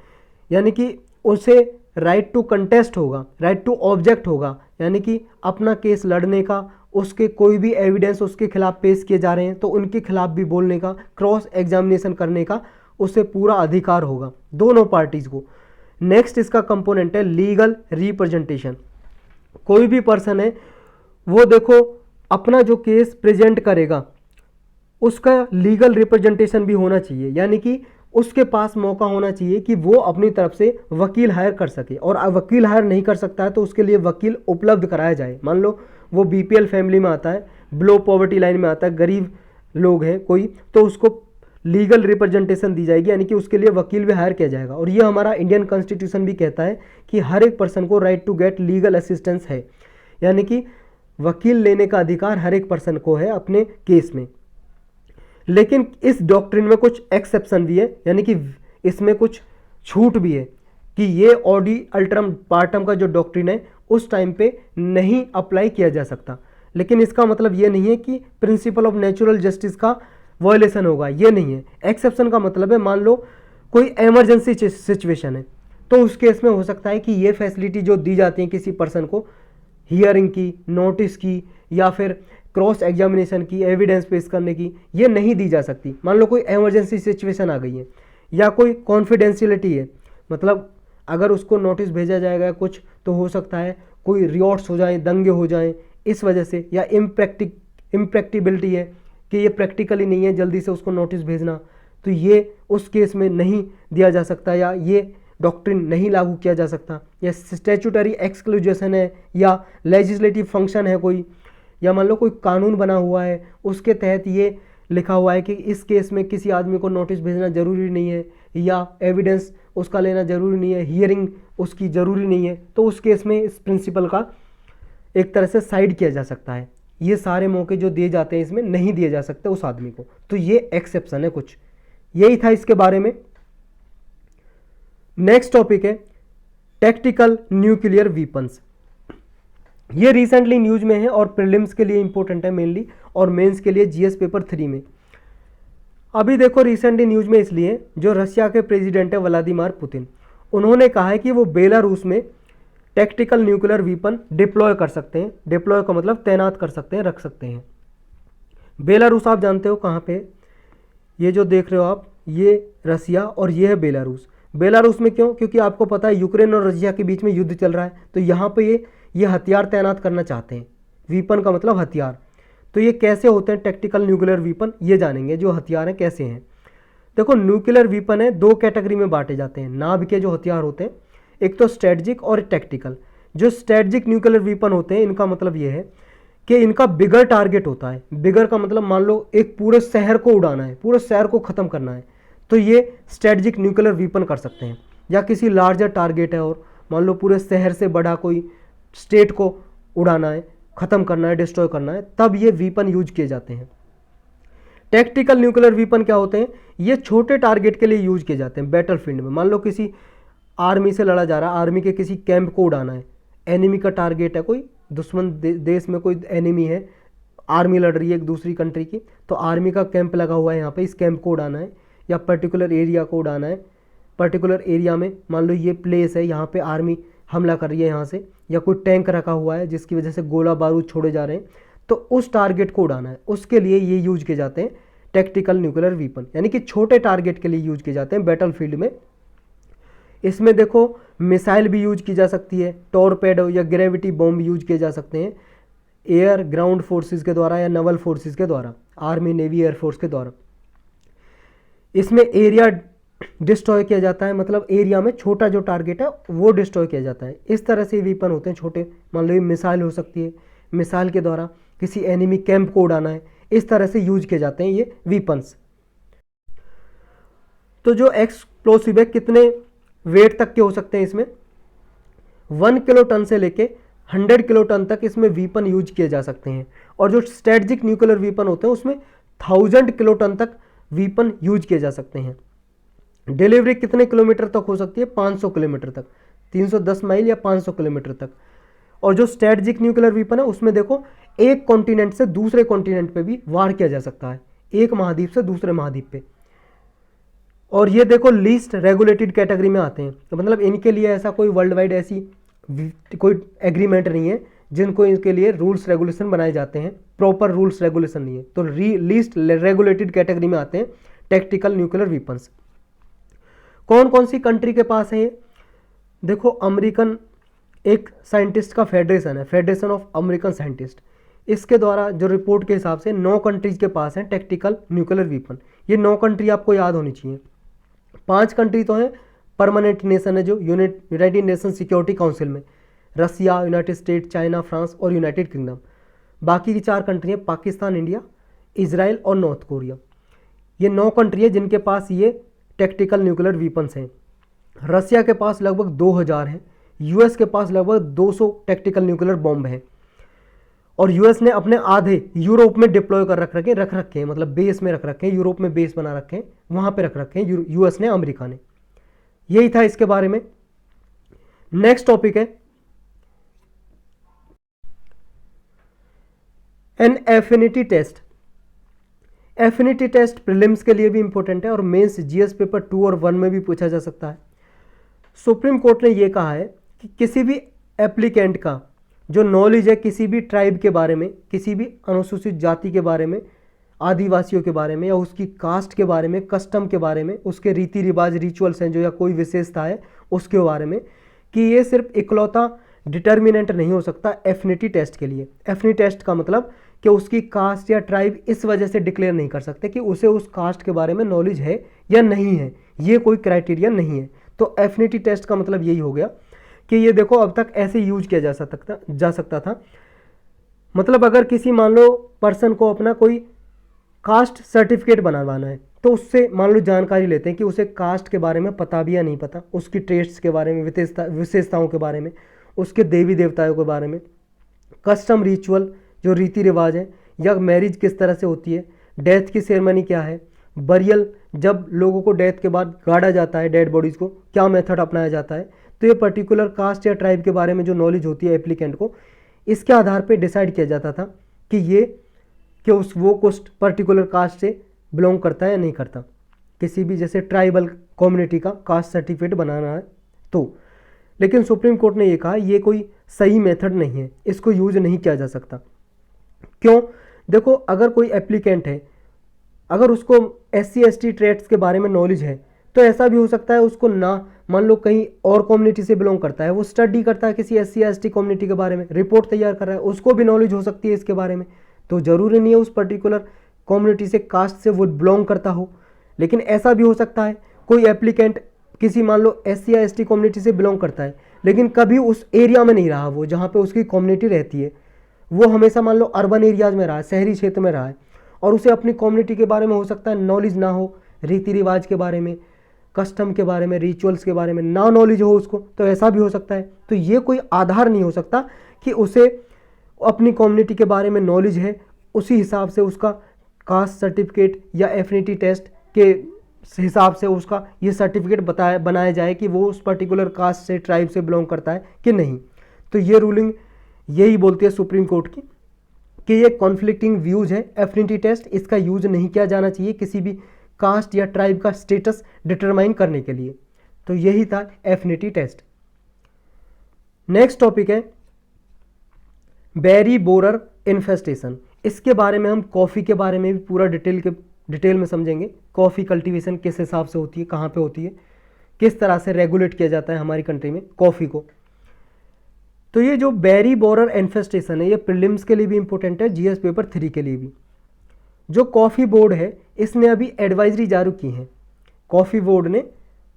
[SPEAKER 1] यानी कि उसे राइट टू कंटेस्ट होगा, राइट टू ऑब्जेक्ट होगा, यानी कि अपना केस लड़ने का, उसके कोई भी एविडेंस उसके खिलाफ पेश किए जा रहे हैं तो उनके खिलाफ भी बोलने का, क्रॉस एग्जामिनेशन करने का उसे पूरा अधिकार होगा, दोनों पार्टीज को। नेक्स्ट इसका कंपोनेंट है लीगल रिप्रेजेंटेशन। कोई भी पर्सन है वो देखो अपना जो केस प्रेजेंट करेगा उसका लीगल रिप्रेजेंटेशन भी होना चाहिए, यानी कि उसके पास मौका होना चाहिए कि वो अपनी तरफ से वकील हायर कर सके, और वकील हायर नहीं कर सकता है तो उसके लिए वकील उपलब्ध कराया जाए। मान लो वो बीपीएल फैमिली में आता है, बिलो पॉवर्टी लाइन में आता है, गरीब लोग हैं कोई, तो उसको लीगल रिप्रेजेंटेशन दी जाएगी, यानी कि उसके लिए वकील भी हायर किया जाएगा। और ये हमारा इंडियन कॉन्स्टिट्यूशन भी कहता है कि हर एक पर्सन को right to get legal assistance है, यानी कि वकील लेने का अधिकार हर एक पर्सन को है अपने केस में। लेकिन इस डॉक्ट्रिन में कुछ एक्सेप्शन भी है, यानी कि इसमें कुछ छूट भी है कि ये ऑडी अल्टरम पार्टम का जो डॉक्ट्रिन है उस टाइम पे नहीं अप्लाई किया जा सकता। लेकिन इसका मतलब ये नहीं है कि प्रिंसिपल ऑफ नेचुरल जस्टिस का वायलेशन होगा, ये नहीं है। एक्सेप्शन का मतलब है मान लो कोई एमरजेंसी सिचुएशन है तो उस केस में हो सकता है कि ये फैसिलिटी जो दी जाती है किसी पर्सन को, हियरिंग की, नोटिस की या फिर क्रॉस एग्जामिनेशन की, एविडेंस पेश करने की, ये नहीं दी जा सकती। मान लो कोई इमरजेंसी सिचुएशन आ गई है या कोई कॉन्फिडेंशियलिटी है, मतलब अगर उसको नोटिस भेजा जाएगा कुछ तो हो सकता है कोई रियॉट्स हो जाएं, दंगे हो जाएं इस वजह से, या इम्प्रैक्टिबिलिटी है कि ये प्रैक्टिकली नहीं है जल्दी से उसको नोटिस भेजना, तो ये उस केस में नहीं दिया जा सकता या ये डॉक्ट्रिन नहीं लागू किया जा सकता। या स्टैट्यूटरी एक्सक्लूजन है या लेजिस्लेटिव फंक्शन है कोई, या मान लो कोई कानून बना हुआ है उसके तहत ये लिखा हुआ है कि इस केस में किसी आदमी को नोटिस भेजना ज़रूरी नहीं है या एविडेंस उसका लेना ज़रूरी नहीं है, हियरिंग उसकी ज़रूरी नहीं है, तो उस केस में इस प्रिंसिपल का एक तरह से साइड किया जा सकता है। ये सारे मौके जो दिए जाते हैं इसमें नहीं दिए जा सकते उस आदमी को, तो ये एक्सेप्शन है कुछ। यही था इसके बारे में। नेक्स्ट टॉपिक है टैक्टिकल न्यूक्लियर वीपन्स। ये रिसेंटली न्यूज में है और प्रीलिम्स के लिए इंपॉर्टेंट है मेनली, और मेंस के लिए जीएस पेपर 3 में। अभी देखो रिसेंटली न्यूज में इसलिए जो रशिया के प्रेसिडेंट है व्लादिमीर पुतिन, उन्होंने कहा है कि वो बेलारूस में टैक्टिकल न्यूक्लियर वीपन डिप्लॉय कर सकते हैं। डिप्लॉय का मतलब तैनात कर सकते हैं, रख सकते हैं। बेलारूस आप जानते हो कहाँ पे, ये जो देख रहे हो आप, ये रसिया और ये है बेलारूस। बेलारूस में क्यों? क्योंकि आपको पता है यूक्रेन और रशिया के बीच में युद्ध चल रहा है, तो यहाँ पे ये हथियार तैनात करना चाहते हैं। वीपन का मतलब हथियार। तो ये कैसे होते हैं टैक्टिकल न्यूक्लियर वीपन, ये जानेंगे जो हथियार हैं कैसे हैं। देखो न्यूक्लियर वीपन है, दो कैटेगरी में बांटे जाते हैं नाभ के जो हथियार होते हैं, एक तो स्ट्रेटजिक और टैक्टिकल। जो स्ट्रेटजिक न्यूक्लियर वीपन होते हैं इनका मतलब ये है कि इनका बिगर टारगेट होता है। बिगर का मतलब मान लो एक पूरे शहर को उड़ाना है, पूरे शहर को ख़त्म करना है, तो ये स्ट्रेटजिक न्यूक्लियर वीपन कर सकते हैं। या किसी लार्जर टारगेट है और मान लो पूरे शहर से बड़ा कोई स्टेट को उड़ाना है, ख़त्म करना है, डिस्ट्रॉय करना है, तब ये वीपन यूज किए जाते हैं। टैक्टिकल न्यूक्लियर वीपन क्या होते हैं? ये छोटे टारगेट के लिए यूज किए जाते हैं बैटलफील्ड में। मान लो किसी आर्मी से लड़ा जा रहा है, आर्मी के किसी कैंप को उड़ाना है, एनिमी का टारगेट है, कोई दुश्मन देश में कोई एनिमी है, आर्मी लड़ रही है एक दूसरी कंट्री की, तो आर्मी का कैंप लगा हुआ है यहाँ पे, इस कैंप को उड़ाना है या पर्टिकुलर एरिया को उड़ाना है, पर्टिकुलर एरिया में, मान लो ये प्लेस है, यहाँ पे आर्मी हमला कर रही है यहाँ से, या कोई टैंक रखा हुआ है जिसकी वजह से गोला बारूद छोड़े जा रहे हैं, तो उस टारगेट को उड़ाना है, उसके लिए ये यूज किए जाते हैं टैक्टिकल न्यूक्लियर वीपन, यानी कि छोटे टारगेट के लिए यूज किए जाते हैं बैटलफील्ड में। इसमें देखो मिसाइल भी यूज की जा सकती है, टॉरपेडो या ग्रेविटी बॉम्ब यूज किए जा सकते हैं एयर ग्राउंड फोर्सेस के द्वारा या नवल फोर्सेस के द्वारा, आर्मी नेवी एयरफोर्स के द्वारा। इसमें एरिया डिस्ट्रॉय किया जाता है, मतलब एरिया में छोटा जो टारगेट है वो डिस्ट्रॉय किया जाता है। इस तरह से वीपन होते हैं छोटे, मान लो ये मिसाइल हो सकती है, मिसाइल के द्वारा किसी एनिमी कैंप को उड़ाना है, इस तरह से यूज किए जाते हैं ये वीपन्स। तो जो एक्सप्लोसिव है कितने वेट तक के हो सकते हैं इसमें, 1 किलो टन से लेके 100 किलो टन तक इसमें वीपन यूज किए जा सकते हैं। और जो स्ट्रेटजिक न्यूक्लियर वीपन होते हैं उसमें 1000 किलो टन तक वीपन यूज किए जा सकते हैं। डिलीवरी कितने किलोमीटर तक हो सकती है, 500 किलोमीटर तक, 310 माइल या 500 किलोमीटर तक। और जो स्ट्रेटजिक न्यूक्लियर वीपन है उसमें देखो एक कॉन्टिनेंट से दूसरे कॉन्टिनेंट पे भी वार किया जा सकता है, एक महाद्वीप से दूसरे महाद्वीप पे। और ये देखो लीस्ट रेगुलेटेड कैटेगरी में आते हैं, तो मतलब इनके लिए ऐसा कोई वर्ल्ड वाइड ऐसी कोई एग्रीमेंट नहीं है जिनको इनके लिए रूल्स रेगुलेशन बनाए जाते हैं, प्रॉपर रूल्स रेगुलेशन नहीं है, तो लीस्ट रेगुलेटेड कैटेगरी में आते हैं टैक्टिकल न्यूक्लियर वीपन्स। कौन कौन सी कंट्री के पास है ये, देखो अमेरिकन एक साइंटिस्ट का फेडरेशन है, फेडरेशन ऑफ अमेरिकन साइंटिस्ट, इसके द्वारा जो रिपोर्ट के हिसाब से 9 कंट्रीज के पास है टैक्टिकल न्यूक्लियर वीपन। ये 9 कंट्री आपको याद होनी चाहिए। 5 कंट्री तो हैं परमानेंट नेशन है जो यूनाइटेड नेशन सिक्योरिटी काउंसिल में, रसिया, यूनाइटेड स्टेट, चाइना, फ्रांस और यूनाइटेड किंगडम। बाकी की 4 कंट्री हैं पाकिस्तान, इंडिया, इजराइल और नॉर्थ कोरिया। ये 9 कंट्री है जिनके पास ये टैक्टिकल न्यूक्लियर वीपन्स हैं। रसिया के पास लगभग 2000 हैं, यूएस के पास लगभग 200 टैक्टिकल न्यूक्लियर बॉम्ब हैं, और यूएस ने अपने आधे यूरोप में डिप्लॉय कर रख रखे हैं, मतलब बेस में रख रखे हैं, यूरोप में बेस बना रखे हैं, वहाँ पे रख रखे हैं यूएस ने, अमेरिका ने। यही था इसके बारे में। नेक्स्ट टॉपिक है an affinity test. Affinity test prelims के लिए भी इंपॉर्टेंट है और मेंस जीएस पेपर 2 और 1 में भी पूछा जा सकता है। सुप्रीम कोर्ट ने यह कहा है कि किसी भी एप्लीकेंट का जो नॉलेज है किसी भी ट्राइब के बारे में, किसी भी अनुसूचित जाति के बारे में, आदिवासियों के बारे में, या उसकी कास्ट के बारे में, कस्टम के बारे में, उसके रीति रिवाज रिचुअल्स हैं जो, या कोई विशेषता है उसके बारे में, कि ये सिर्फ इकलौता डिटर्मिनेंट नहीं हो सकता एफिनिटी टेस्ट के लिए। एफिनिटी टेस्ट का मतलब कि उसकी कास्ट या ट्राइब इस वजह से डिक्लेयर नहीं कर सकते कि उसे उस कास्ट के बारे में नॉलेज है या नहीं है, ये कोई क्राइटेरिया नहीं है। तो एफिनिटी टेस्ट का मतलब यही हो गया कि ये देखो अब तक ऐसे यूज किया जा सकता था। मतलब अगर किसी मान लो पर्सन को अपना कोई कास्ट सर्टिफिकेट बनवाना है तो उससे मान लो जानकारी लेते हैं कि उसे कास्ट के बारे में पता भी या नहीं पता, उसकी ट्रेड्स के बारे में, विशेषताओं के बारे में, उसके देवी देवताओं के बारे में, कस्टम रिचुअल जो रीति रिवाज है, या मैरिज किस तरह से होती है, डेथ की सेरेमनी क्या है, बरियल जब लोगों को डेथ के बाद गाड़ा जाता है डेड बॉडीज़ को, क्या मेथड अपनाया जाता है। तो ये पर्टिकुलर कास्ट या ट्राइब के बारे में जो नॉलेज होती है एप्लीकेंट को, इसके आधार पे डिसाइड किया जाता था कि वो कुछ पर्टिकुलर कास्ट से बिलोंग करता है या नहीं करता। किसी भी जैसे ट्राइबल कम्युनिटी का कास्ट सर्टिफिकेट बनाना है तो, लेकिन सुप्रीम कोर्ट ने ये कहा ये कोई सही मेथड नहीं है, इसको यूज नहीं किया जा सकता। क्यों? देखो अगर कोई एप्लीकेंट है, अगर उसको SC ST ट्रेड्स के बारे में नॉलेज है तो ऐसा भी हो सकता है उसको ना, मान लो कहीं और कम्युनिटी से बिलोंग करता है, वो स्टडी करता है किसी SC ST कम्युनिटी के बारे में, रिपोर्ट तैयार कर रहा है, उसको भी नॉलेज हो सकती है इसके बारे में। तो ज़रूरी नहीं है उस पर्टिकुलर कम्युनिटी से, कास्ट से वो बिलोंग करता हो। लेकिन ऐसा भी हो सकता है कोई एप्लीकेंट किसी मान लो SC या ST कम्युनिटी से बिलोंग करता है, लेकिन कभी उस एरिया में नहीं रहा, वो जहाँ पे उसकी कम्युनिटी रहती है वो हमेशा मान लो अर्बन एरियाज में रहा है, शहरी क्षेत्र में रहा है, और उसे अपनी कम्युनिटी के बारे में हो सकता है नॉलेज ना हो, रीति रिवाज के बारे में, कस्टम के बारे में, रिचुअल्स के बारे में ना नॉलेज हो उसको, तो ऐसा भी हो सकता है। तो ये कोई आधार नहीं हो सकता कि उसे अपनी कम्युनिटी के बारे में नॉलेज है, उसी हिसाब से उसका कास्ट सर्टिफिकेट या एफिनिटी टेस्ट के हिसाब से उसका ये सर्टिफिकेट बनाया जाए कि वो उस पर्टिकुलर कास्ट से, ट्राइब से बिलोंग करता है कि नहीं। तो ये रूलिंग यही बोलती है सुप्रीम कोर्ट की कि ये कॉन्फ्लिक्टिंग व्यूज है एफिनिटी टेस्ट, इसका यूज नहीं किया जाना चाहिए किसी भी कास्ट या ट्राइब का स्टेटस डिटरमाइन करने के लिए। तो यही था एफिनिटी टेस्ट। नेक्स्ट टॉपिक है बेरी बोरर इन्फेस्टेशन। इसके बारे में हम कॉफ़ी के बारे में भी पूरा डिटेल में समझेंगे। कॉफ़ी कल्टीवेशन किस हिसाब से होती है, कहाँ पे होती है, किस तरह से रेगुलेट किया जाता है हमारी कंट्री में कॉफ़ी को। तो ये जो बेरी बोरर इन्फेस्टेशन है ये प्रीलिम्स के लिए भी इंपॉर्टेंट है, जीएस पेपर 3 के लिए भी। जो कॉफ़ी बोर्ड है इसने अभी एडवाइजरी जारी की है। कॉफ़ी बोर्ड ने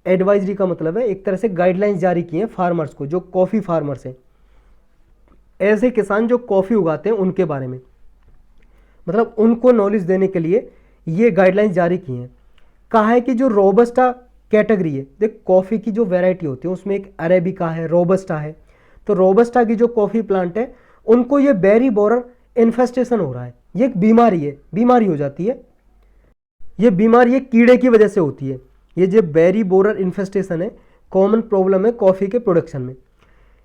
[SPEAKER 1] एडवाइजरी का मतलब है एक तरह से गाइडलाइंस जारी की हैं फार्मर्स को, जो कॉफ़ी फार्मर्स हैं, ऐसे किसान जो कॉफ़ी उगाते हैं उनके बारे में, मतलब उनको नॉलेज देने के लिए ये गाइडलाइंस जारी की हैं। कहा है कि जो रोबस्टा कैटेगरी है, देख कॉफ़ी की जो वैरायटी होती है उसमें एक अरेबिका है, रोबस्टा है। तो रोबस्टा की जो कॉफ़ी प्लांट है उनको ये बेरी बोरर इन्फेस्टेशन हो रहा है। ये एक बीमारी है, बीमारी हो जाती है। ये बीमारी एक कीड़े की वजह से होती है। ये जो बेरी बोरर इन्फेस्टेशन है कॉमन प्रॉब्लम है कॉफ़ी के प्रोडक्शन में।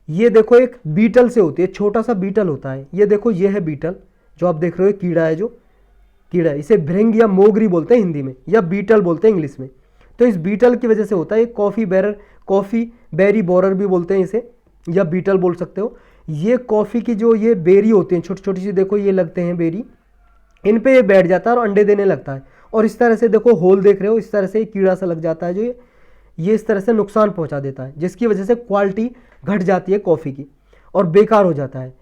[SPEAKER 1] ये देखो एक बीटल से होती है, छोटा सा बीटल होता है। ये देखो ये है बीटल जो आप देख रहे हो, कीड़ा है, जो कीड़ा है इसे भृंग या मोगरी बोलते हैं हिंदी में, या बीटल बोलते हैं इंग्लिश में। तो इस बीटल की वजह से होता है। कॉफ़ी बेरी बोरर भी बोलते हैं इसे, या बीटल बोल सकते हो। ये कॉफ़ी की जो ये बेरी होती हैं छोटी छोटी सी, देखो ये लगते हैं बेरी, इन पे ये बैठ जाता है और अंडे देने लगता है। और इस तरह से देखो होल देख रहे हो, इस तरह से कीड़ा सा लग जाता है जो ये इस तरह से नुकसान पहुंचा देता है, जिसकी वजह से क्वालिटी घट जाती है कॉफ़ी की और बेकार हो जाता है।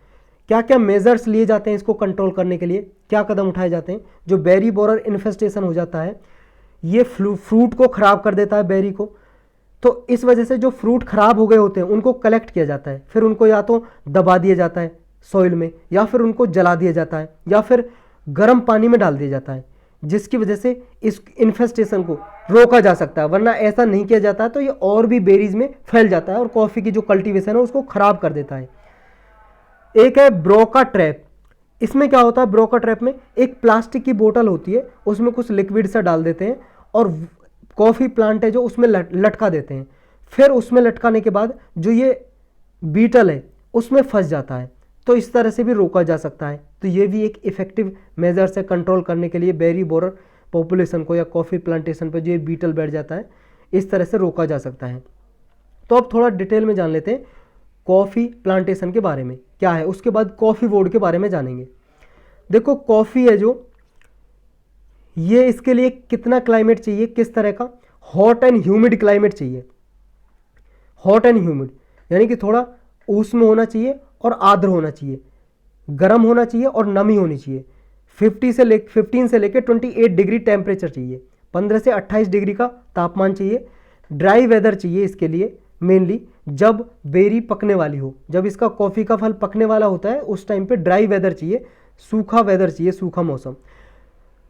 [SPEAKER 1] क्या क्या मेजर्स लिए जाते हैं इसको कंट्रोल करने के लिए, क्या कदम उठाए जाते हैं? जो बेरी बोरर इन्फेस्टेशन हो जाता है ये फ्रूट को ख़राब कर देता है, बेरी को। तो इस वजह से जो फ्रूट ख़राब हो गए होते हैं उनको कलेक्ट किया जाता है, फिर उनको या तो दबा दिया जाता है सॉइल में, या फिर उनको जला दिया जाता है, या फिर गर्म पानी में डाल दिया जाता है, जिसकी वजह से इस इन्फेस्टेशन को रोका जा सकता है। वरना ऐसा नहीं किया जाता तो ये और भी बेरीज में फैल जाता है और कॉफ़ी की जो कल्टीवेशन है उसको ख़राब कर देता है। एक है ब्रोका ट्रैप। इसमें क्या होता है, ब्रोका ट्रैप में एक प्लास्टिक की बोतल होती है, उसमें कुछ लिक्विड सा डाल देते हैं और कॉफ़ी प्लांट है जो उसमें लटका देते हैं। फिर उसमें लटकाने के बाद जो ये बीटल है उसमें फंस जाता है। तो इस तरह से भी रोका जा सकता है। तो ये भी एक इफेक्टिव मेजर से कंट्रोल करने के लिए बेरी बोरर पॉपुलेशन को या कॉफ़ी प्लांटेशन पर जो ये बीटल बैठ जाता है इस तरह से रोका जा सकता है। तो अब थोड़ा डिटेल में जान लेते हैं कॉफ़ी प्लांटेशन के बारे में क्या है, उसके बाद कॉफ़ी बोर्ड के बारे में जानेंगे। देखो कॉफ़ी है जो ये, इसके लिए कितना क्लाइमेट चाहिए, किस तरह का, हॉट एंड ह्यूमिड क्लाइमेट चाहिए। हॉट एंड ह्यूमिड यानी कि थोड़ा उष्ण होना चाहिए और आर्द्र होना चाहिए, गर्म होना चाहिए और नमी होनी चाहिए। 15 से लेकर 28 डिग्री टेम्परेचर चाहिए, 15 से 28 डिग्री का तापमान चाहिए। ड्राई वेदर चाहिए इसके लिए मेनली, जब बेरी पकने वाली हो, जब इसका कॉफ़ी का फल पकने वाला होता है उस टाइम पे ड्राई वेदर चाहिए, सूखा वेदर चाहिए, सूखा मौसम।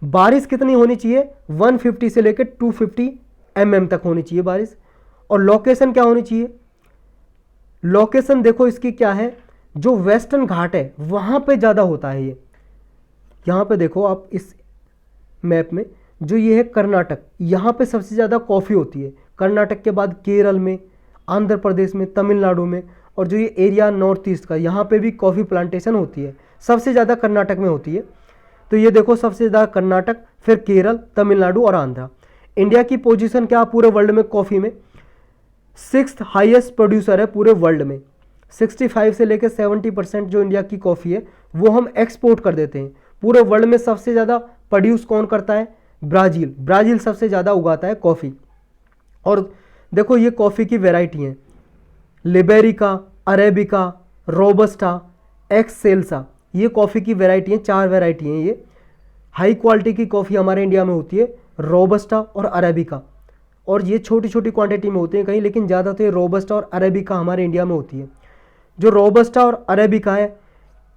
[SPEAKER 1] बारिश कितनी होनी चाहिए, 150 से लेकर 250 mm तक होनी चाहिए बारिश। और लोकेशन क्या होनी चाहिए, लोकेशन देखो इसकी क्या है, जो वेस्टर्न घाट है वहाँ पे ज़्यादा होता है ये। यहाँ पे देखो आप इस मैप में, जो ये है कर्नाटक, यहाँ पे सबसे ज़्यादा कॉफ़ी होती है। कर्नाटक के बाद केरल में, आंध्र प्रदेश में, तमिलनाडु में, और जो ये एरिया नॉर्थ ईस्ट का यहाँ पे भी कॉफ़ी प्लांटेशन होती है। सबसे ज़्यादा कर्नाटक में होती है। तो ये देखो सबसे ज़्यादा कर्नाटक, फिर केरल, तमिलनाडु और आंध्रा। इंडिया की पोजीशन क्या पूरे वर्ल्ड में कॉफ़ी में, 6th हाईएस्ट प्रोड्यूसर है पूरे वर्ल्ड में। 65 से लेकर 70% जो इंडिया की कॉफ़ी है वो हम एक्सपोर्ट कर देते हैं। पूरे वर्ल्ड में सबसे ज़्यादा प्रोड्यूस कौन करता है, ब्राज़ील। ब्राज़ील सबसे ज़्यादा उगाता है कॉफ़ी। और देखो ये कॉफ़ी की वैरायटी हैं, लिबेरिका, अरेबिका, रोबस्टा, एक्सेल्सा, ये कॉफ़ी की वैरायटी हैं, 4 वैरायटी हैं। ये हाई क्वालिटी की कॉफ़ी हमारे इंडिया में होती है, रोबस्टा और अरेबिका। और ये छोटी छोटी क्वांटिटी में होते हैं कहीं, लेकिन ज़्यादा तो ये रोबस्टा और अरेबिका हमारे इंडिया में होती है। जो रोबस्टा और अरेबिका है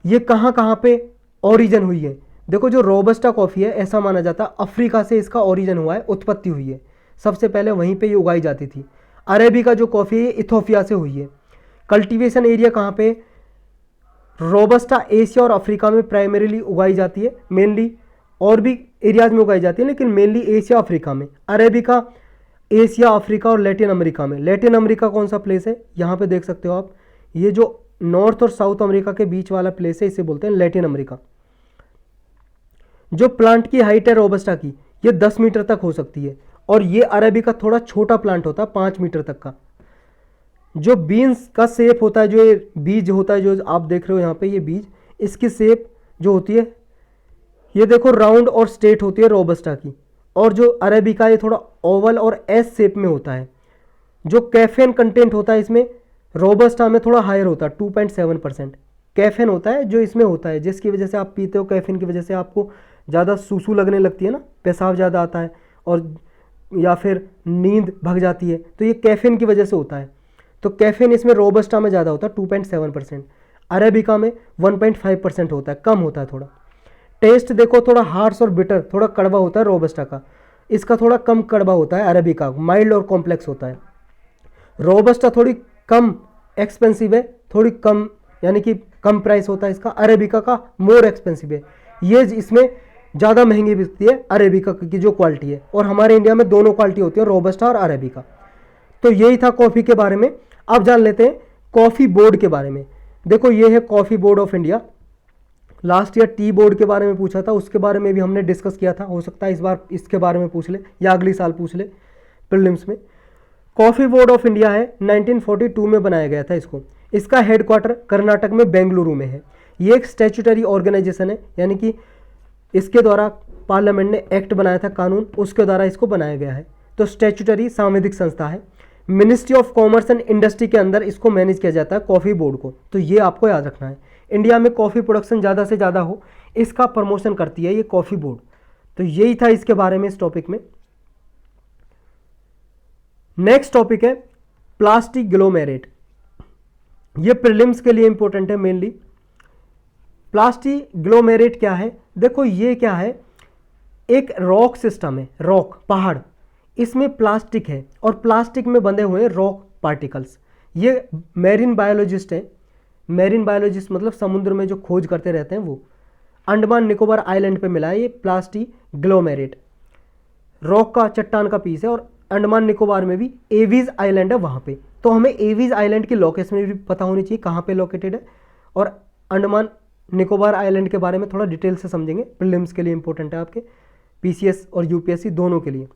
[SPEAKER 1] ये कहाँ कहाँ पे ओरिजिन हुई है, देखो जो रोबस्टा कॉफ़ी है ऐसा माना जाता है अफ्रीका से इसका ओरिजिन हुआ है, उत्पत्ति हुई है, सबसे पहले वहीं पे ये उगाई जाती थी। अरेबिका जो कॉफ़ी है इथोपिया से हुई है। कल्टीवेशन एरिया कहाँ पे, रोबस्टा एशिया और अफ्रीका में प्राइमरीली उगाई जाती है मेनली, और भी एरियाज में उगाई जाती है लेकिन मेनली एशिया अफ्रीका में। अरेबिका एशिया, अफ्रीका और लैटिन अमेरिका में। लैटिन अमेरिका कौन सा प्लेस है, यहाँ पे देख सकते हो आप, ये जो नॉर्थ और साउथ अमेरिका के बीच वाला प्लेस है इसे बोलते हैं लैटिन अमेरिका। जो प्लांट की हाइट है रोबस्टा की ये 10 मीटर तक हो सकती है, और ये अरेबिका थोड़ा छोटा प्लांट होता है 5 मीटर तक का। जो बीन्स का शेप होता है, जो ये बीज होता है जो आप देख रहे हो यहाँ पे, ये बीज, इसकी शेप जो होती है ये देखो राउंड और स्ट्रेट होती है रोबस्टा की। और जो अरेबिका ये थोड़ा ओवल और एस शेप में होता है। जो कैफेन कंटेंट होता है इसमें रोबस्टा में थोड़ा हायर होता है, 2.7% कैफेन होता है जो इसमें होता है, जिसकी वजह से आप पीते हो, कैफीन की वजह से आपको ज़्यादा सूसू लगने लगती है ना, पेशाब ज़्यादा आता है और या फिर नींद भग जाती है, तो ये कैफीन की वजह से होता है। तो कैफीन इसमें रोबस्टा में ज़्यादा होता है 2.7%, अरेबिका में 1.5% होता है, कम होता है थोड़ा। टेस्ट देखो थोड़ा हार्श और बिटर, थोड़ा कड़वा होता है रोबस्टा का, इसका थोड़ा कम कड़वा होता है अरेबिका, माइल्ड और कॉम्प्लेक्स होता है। रोबस्टा थोड़ी कम एक्सपेंसिव है, थोड़ी कम यानी कि कम प्राइस होता है इसका, अरेबिका का मोर एक्सपेंसिव है, ये इसमें ज़्यादा महंगी बिकती है अरेबिका की जो क्वालिटी है। और हमारे इंडिया में दोनों क्वालिटी होती है, रोबस्टा और अरेबिका। तो यही था कॉफ़ी के बारे में। अब जान लेते हैं कॉफ़ी बोर्ड के बारे में। देखो ये है coffee board of India. Last year tea board के बारे में पूछा था, उसके बारे में भी हमने डिस्कस किया था, हो सकता है इस बार इसके बारे में पूछ ले या अगली साल पूछ ले प्रीलिम्स में। कॉफ़ी बोर्ड ऑफ इंडिया है, 1942 में बनाया गया था इसको। इसका हेडक्वार्टर कर्नाटक में बेंगलुरु में है। ये एक स्टैट्यूटरी ऑर्गेनाइजेशन है, यानी कि इसके द्वारा पार्लियामेंट ने एक्ट बनाया था, कानून, उसके द्वारा इसको बनाया गया है। तो स्टैट्यूटरी सांविधिक संस्था है। Ministry of commerce and industry के अंदर इसको मैनेज किया जाता है कॉफ़ी बोर्ड को। तो ये आपको याद रखना है। इंडिया में कॉफ़ी प्रोडक्शन ज़्यादा से ज़्यादा हो, इसका प्रमोशन करती है ये कॉफ़ी बोर्ड। तो यही था इसके बारे में इस टॉपिक में। नेक्स्ट टॉपिक है प्लास्टिक ग्लोमेरेट। ये प्रीलिम्स के लिए इंपॉर्टेंट है मेनली। प्लास्टिक ग्लोमेरेट क्या है? देखो ये क्या है, एक रॉक सिस्टम है, रॉक पहाड़, इसमें प्लास्टिक है और प्लास्टिक में बंधे हुए रॉक पार्टिकल्स। ये मैरीन बायोलॉजिस्ट है, मैरीन बायोलॉजिस्ट मतलब समुद्र में जो खोज करते रहते हैं वो। अंडमान निकोबार आइलैंड पे मिला है ये प्लास्टिक ग्लोमेरेट, रॉक का चट्टान का पीस है। और अंडमान निकोबार में भी एवीज आइलैंड है वहाँ पे। तो हमें एवीज आइलैंड की लोकेशन भी पता होनी चाहिए, कहाँ पे लोकेटेड है। और अंडमान निकोबार आइलैंड के बारे में थोड़ा डिटेल से समझेंगे, प्रीलिम्स के लिए इंपॉर्टेंट है आपके, पीसीएस और यूपीएससी दोनों के लिए।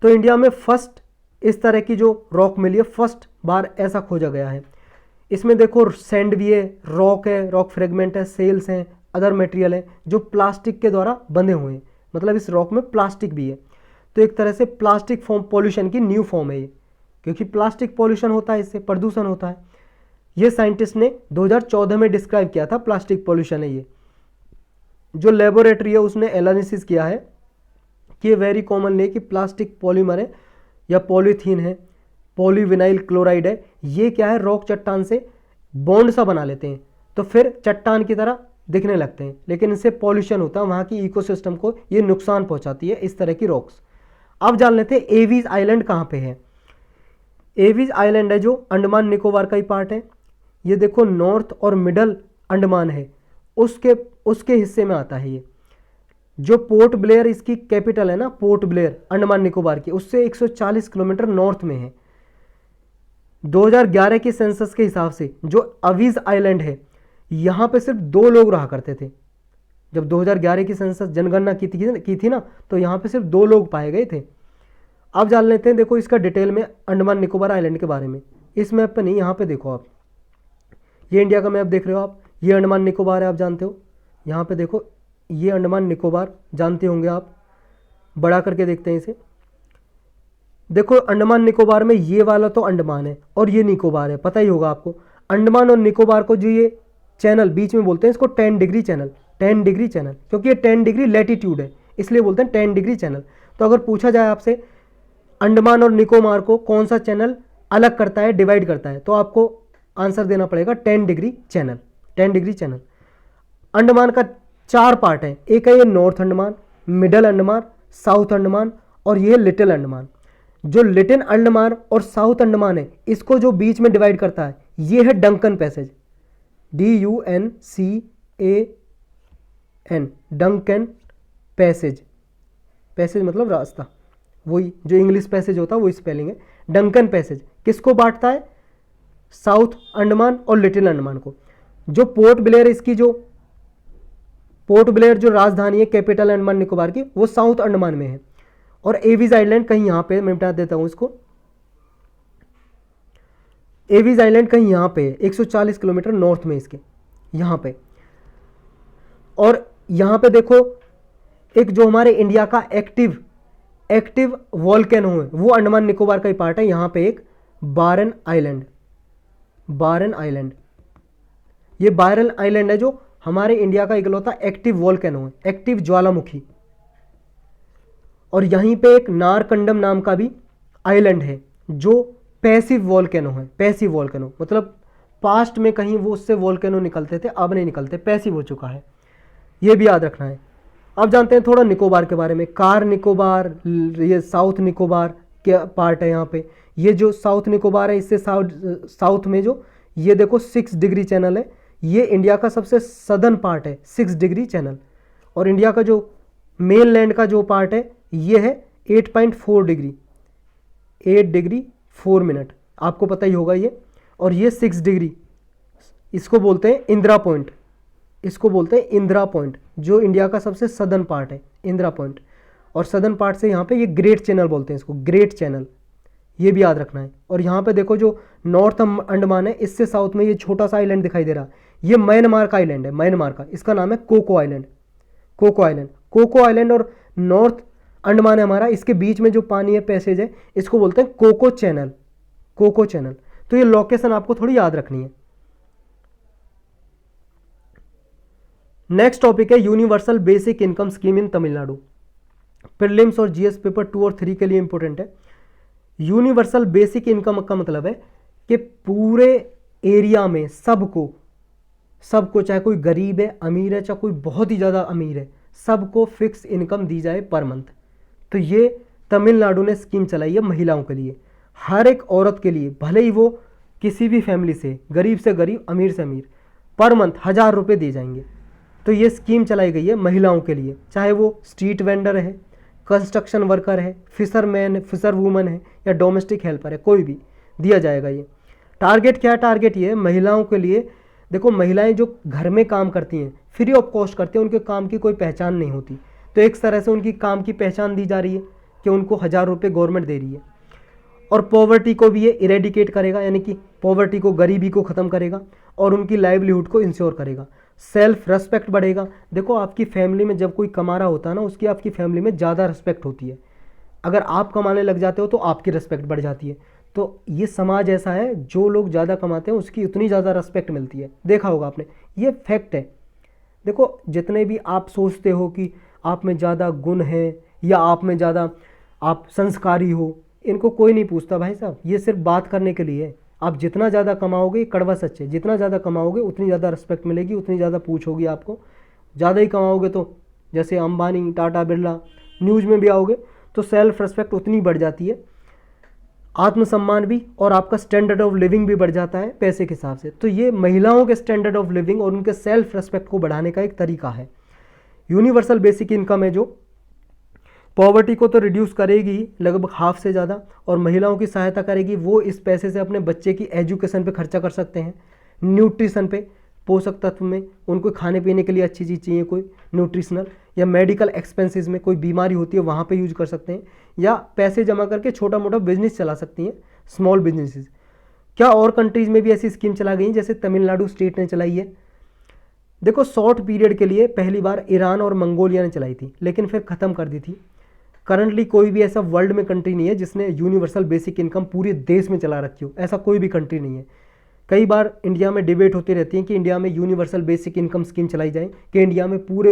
[SPEAKER 1] तो इंडिया में फर्स्ट इस तरह की जो रॉक मिली है, फर्स्ट बार ऐसा खोजा गया है। इसमें देखो सैंड भी है, रॉक फ्रेगमेंट है, सेल्स हैं, अदर मटेरियल है जो प्लास्टिक के द्वारा बंधे हुए हैं, मतलब इस रॉक में प्लास्टिक भी है। तो एक तरह से प्लास्टिक फॉर्म पॉल्यूशन की न्यू फॉर्म है ये, क्योंकि प्लास्टिक पॉल्यूशन होता है, इससे प्रदूषण होता है। ये साइंटिस्ट ने 2014 में डिस्क्राइब किया था प्लास्टिक पॉल्यूशन है ये। जो लेबोरेटरी है उसने एनालिसिस किया है कि ये वेरी कॉमन नहीं कि प्लास्टिक पॉलीमर है या पॉलीथीन है, पॉलीविनाइल क्लोराइड है, ये क्या है, रॉक चट्टान से बॉन्ड सा बना लेते हैं तो फिर चट्टान की तरह दिखने लगते हैं, लेकिन इनसे पॉल्यूशन होता है, वहाँ की इकोसिस्टम को ये नुकसान पहुँचाती है इस तरह की रॉक्स। अब जान लेते हैं एवीज आइलैंड कहाँ पे है। एवीज आइलैंड है जो अंडमान निकोबार का ही पार्ट है। ये देखो नॉर्थ और मिडल अंडमान है, उसके हिस्से में आता है ये। जो पोर्ट ब्लेयर इसकी कैपिटल है ना, पोर्ट ब्लेयर अंडमान निकोबार की, उससे 140 किलोमीटर नॉर्थ में है। 2011 के सेंसस के हिसाब से जो अवीज आइलैंड है, यहाँ पे सिर्फ 2 लोग रहा करते थे। जब 2011 की सेंसस जनगणना की थी ना, तो यहाँ पे सिर्फ 2 लोग पाए गए थे। अब जान लेते हैं देखो इसका डिटेल में अंडमान निकोबार आइलैंड के बारे में। इस मैप पे नहीं, यहाँ पे देखो आप, ये इंडिया का मैप देख रहे हो आप, ये अंडमान निकोबार है, आप जानते हो। यहाँ पे देखो ये अंडमान निकोबार जानते होंगे आप, बड़ा करके देखते हैं इसे। देखो अंडमान निकोबार में ये वाला तो अंडमान है और ये निकोबार है, पता ही होगा आपको। अंडमान और निकोबार को जो ये चैनल बीच में बोलते हैं इसको 10 डिग्री चैनल, 10 डिग्री चैनल, क्योंकि ये 10 डिग्री लैटिट्यूड है इसलिए बोलते हैं 10 डिग्री चैनल। तो अगर पूछा जाए आपसे अंडमान और निकोबार को कौन सा चैनल अलग करता है, डिवाइड करता है, तो आपको आंसर देना पड़ेगा 10 degree channel, 10 degree channel. Andaman का 4 पार्ट है, एक है ये north Andaman, middle Andaman, south Andaman और ये लिटिल अंडमान। जो लिटिल अंडमान और साउथ अंडमान है, इसको जो बीच में डिवाइड करता है ये है Duncan passage, DUNCAN, Duncan passage, passage मतलब रास्ता, वही जो इंग्लिश पैसेज होता है वो स्पेलिंग है। डंकन पैसेज किसको बांटता है, साउथ अंडमान और लिटिल अंडमान को। जो पोर्ट ब्लेयर, इसकी जो पोर्ट ब्लेयर जो राजधानी है कैपिटल अंडमान निकोबार की, वो साउथ अंडमान में है। और एवीज आइलैंड कहीं यहाँ पे, मैं बता देता हूँ इसको, एवीज आइलैंड कहीं यहाँ पे 140 किलोमीटर नॉर्थ में इसके, यहाँ पे। और यहाँ पे देखो एक जो हमारे इंडिया का एक्टिव वॉल्केनो है वो अंडमान निकोबार का ही पार्ट है। यहाँ पे एक बारन आइलैंड, ये बारन आइलैंड है जो हमारे इंडिया का इकलौता एक्टिव वॉल्केनो है, एक्टिव ज्वालामुखी। और यहीं पे एक नारकंडम नाम का भी आइलैंड है जो पैसिव वॉल्केनो है। पैसिव वॉल्केनो मतलब पास्ट में कहीं वो उससे वॉल्केनो निकलते थे, अब नहीं निकलते, पैसिव हो चुका है, ये भी याद रखना है। अब जानते हैं थोड़ा निकोबार के बारे में। कार निकोबार, ये साउथ निकोबार के पार्ट है यहाँ पे। ये जो साउथ निकोबार है इससे साउथ में जो ये देखो 6 डिग्री चैनल है, ये इंडिया का सबसे सदर्न पार्ट है 6 डिग्री चैनल। और इंडिया का जो मेन लैंड का जो पार्ट है ये है 8.4 डिग्री, 8 डिग्री 4 मिनट, आपको पता ही होगा ये। और ये 6 डिग्री, इसको बोलते हैं इंदिरा पॉइंट, इसको बोलते हैं इंदिरा पॉइंट, जो इंडिया का सबसे सदर्न पार्ट है, इंदिरा पॉइंट। और सदर्न पार्ट से यहाँ पे ये ग्रेट चैनल बोलते हैं इसको, ग्रेट चैनल, ये भी याद रखना है। और यहाँ पे देखो जो नॉर्थ अंडमान है इससे साउथ में ये छोटा सा आइलैंड दिखाई दे रहा है, ये म्यांमार का आइलैंड है, म्यांमार का, इसका नाम है Coco Island, Coco Island. Coco Island और नॉर्थ अंडमान है हमारा, इसके बीच में जो पानी है, पैसेज है, इसको बोलते हैं कोको चैनल, कोको चैनल। तो ये लोकेशन आपको थोड़ी याद रखनी है। नेक्स्ट टॉपिक है universal basic income scheme in Tamil Nadu. Prelims और जीएस पेपर 2 और 3 के लिए इंपॉर्टेंट है। यूनिवर्सल बेसिक इनकम का मतलब है कि पूरे एरिया में सबको चाहे कोई गरीब है, अमीर है, चाहे कोई बहुत ही ज़्यादा अमीर है, सबको फिक्स इनकम दी जाए पर मंथ। तो ये तमिलनाडु ने स्कीम चलाई है महिलाओं के लिए, हर एक औरत के लिए, भले ही वो किसी भी फैमिली से गरीब, अमीर से अमीर, पर मंथ 1000 रुपये दिए जाएंगे। तो ये स्कीम चलाई गई है महिलाओं के लिए, चाहे वो स्ट्रीट वेंडर है, कंस्ट्रक्शन वर्कर है, फिशरमैन, फिशर वूमन है, या डोमेस्टिक हेल्पर है, कोई भी दिया जाएगा ये। टारगेट क्या है? टारगेट ये है महिलाओं के लिए, देखो महिलाएं जो घर में काम करती हैं, फ्री ऑफ कॉस्ट करती हैं, उनके काम की कोई पहचान नहीं होती, तो एक तरह से उनकी काम की पहचान दी जा रही है कि उनको 1000 रुपये गवर्नमेंट दे रही है। और पॉवर्टी को भी ये इरेडिकेट करेगा, यानी कि पॉवर्टी को, गरीबी को ख़त्म करेगा और उनकी लाइवलीहुड को इंश्योर करेगा। सेल्फ रेस्पेक्ट बढ़ेगा। देखो आपकी फैमिली में जब कोई कमा रहा होता है ना, उसकी आपकी फैमिली में ज़्यादा रेस्पेक्ट होती है। अगर आप कमाने लग जाते हो तो आपकी रेस्पेक्ट बढ़ जाती है। तो ये समाज ऐसा है, जो लोग ज़्यादा कमाते हैं उसकी उतनी ज़्यादा रेस्पेक्ट मिलती है, देखा होगा आपने, ये फैक्ट है। देखो जितने भी आप सोचते हो कि आप में ज़्यादा गुण है या आप में ज़्यादा आप संस्कारी हो, इनको कोई नहीं पूछता भाई साहब, ये सिर्फ बात करने के लिए है। आप जितना ज़्यादा कमाओगे, कड़वा सच है, जितना ज़्यादा कमाओगे उतनी ज़्यादा रिस्पेक्ट मिलेगी, उतनी ज़्यादा पूछ होगी आपको। ज़्यादा ही कमाओगे तो जैसे अंबानी, टाटा, बिरला, न्यूज़ में भी आओगे तो सेल्फ रिस्पेक्ट उतनी बढ़ जाती है, आत्मसम्मान भी, और आपका स्टैंडर्ड ऑफ लिविंग भी बढ़ जाता है पैसे के हिसाब से। तो ये महिलाओं के स्टैंडर्ड ऑफ लिविंग और उनके सेल्फ रिस्पेक्ट को बढ़ाने का एक तरीका है। यूनिवर्सल बेसिक इनकम है जो पॉवर्टी को तो रिड्यूस करेगी लगभग हाफ से ज़्यादा, और महिलाओं की सहायता करेगी। वो इस पैसे से अपने बच्चे की एजुकेशन पे खर्चा कर सकते हैं, न्यूट्रिशन पे, पोषक तत्व में, उनको खाने पीने के लिए अच्छी चीज़ चाहिए कोई न्यूट्रिशनल, या मेडिकल एक्सपेंसेस में कोई बीमारी होती है वहाँ पे यूज कर सकते हैं, या पैसे जमा करके छोटा मोटा बिजनेस चला सकती हैं, स्मॉल बिजनेसेस। क्या और कंट्रीज़ में भी ऐसी स्कीम चला गई जैसे तमिलनाडु स्टेट ने चलाई है? देखो शॉर्ट पीरियड के लिए पहली बार ईरान और मंगोलिया ने चलाई थी, लेकिन फिर ख़त्म कर दी थी। करंटली कोई भी ऐसा वर्ल्ड में कंट्री नहीं है जिसने यूनिवर्सल बेसिक इनकम पूरे देश में चला रखी हो, ऐसा कोई भी कंट्री नहीं है। कई बार इंडिया में डिबेट होती रहती है कि इंडिया में यूनिवर्सल बेसिक इनकम स्कीम चलाई जाए, कि इंडिया में पूरे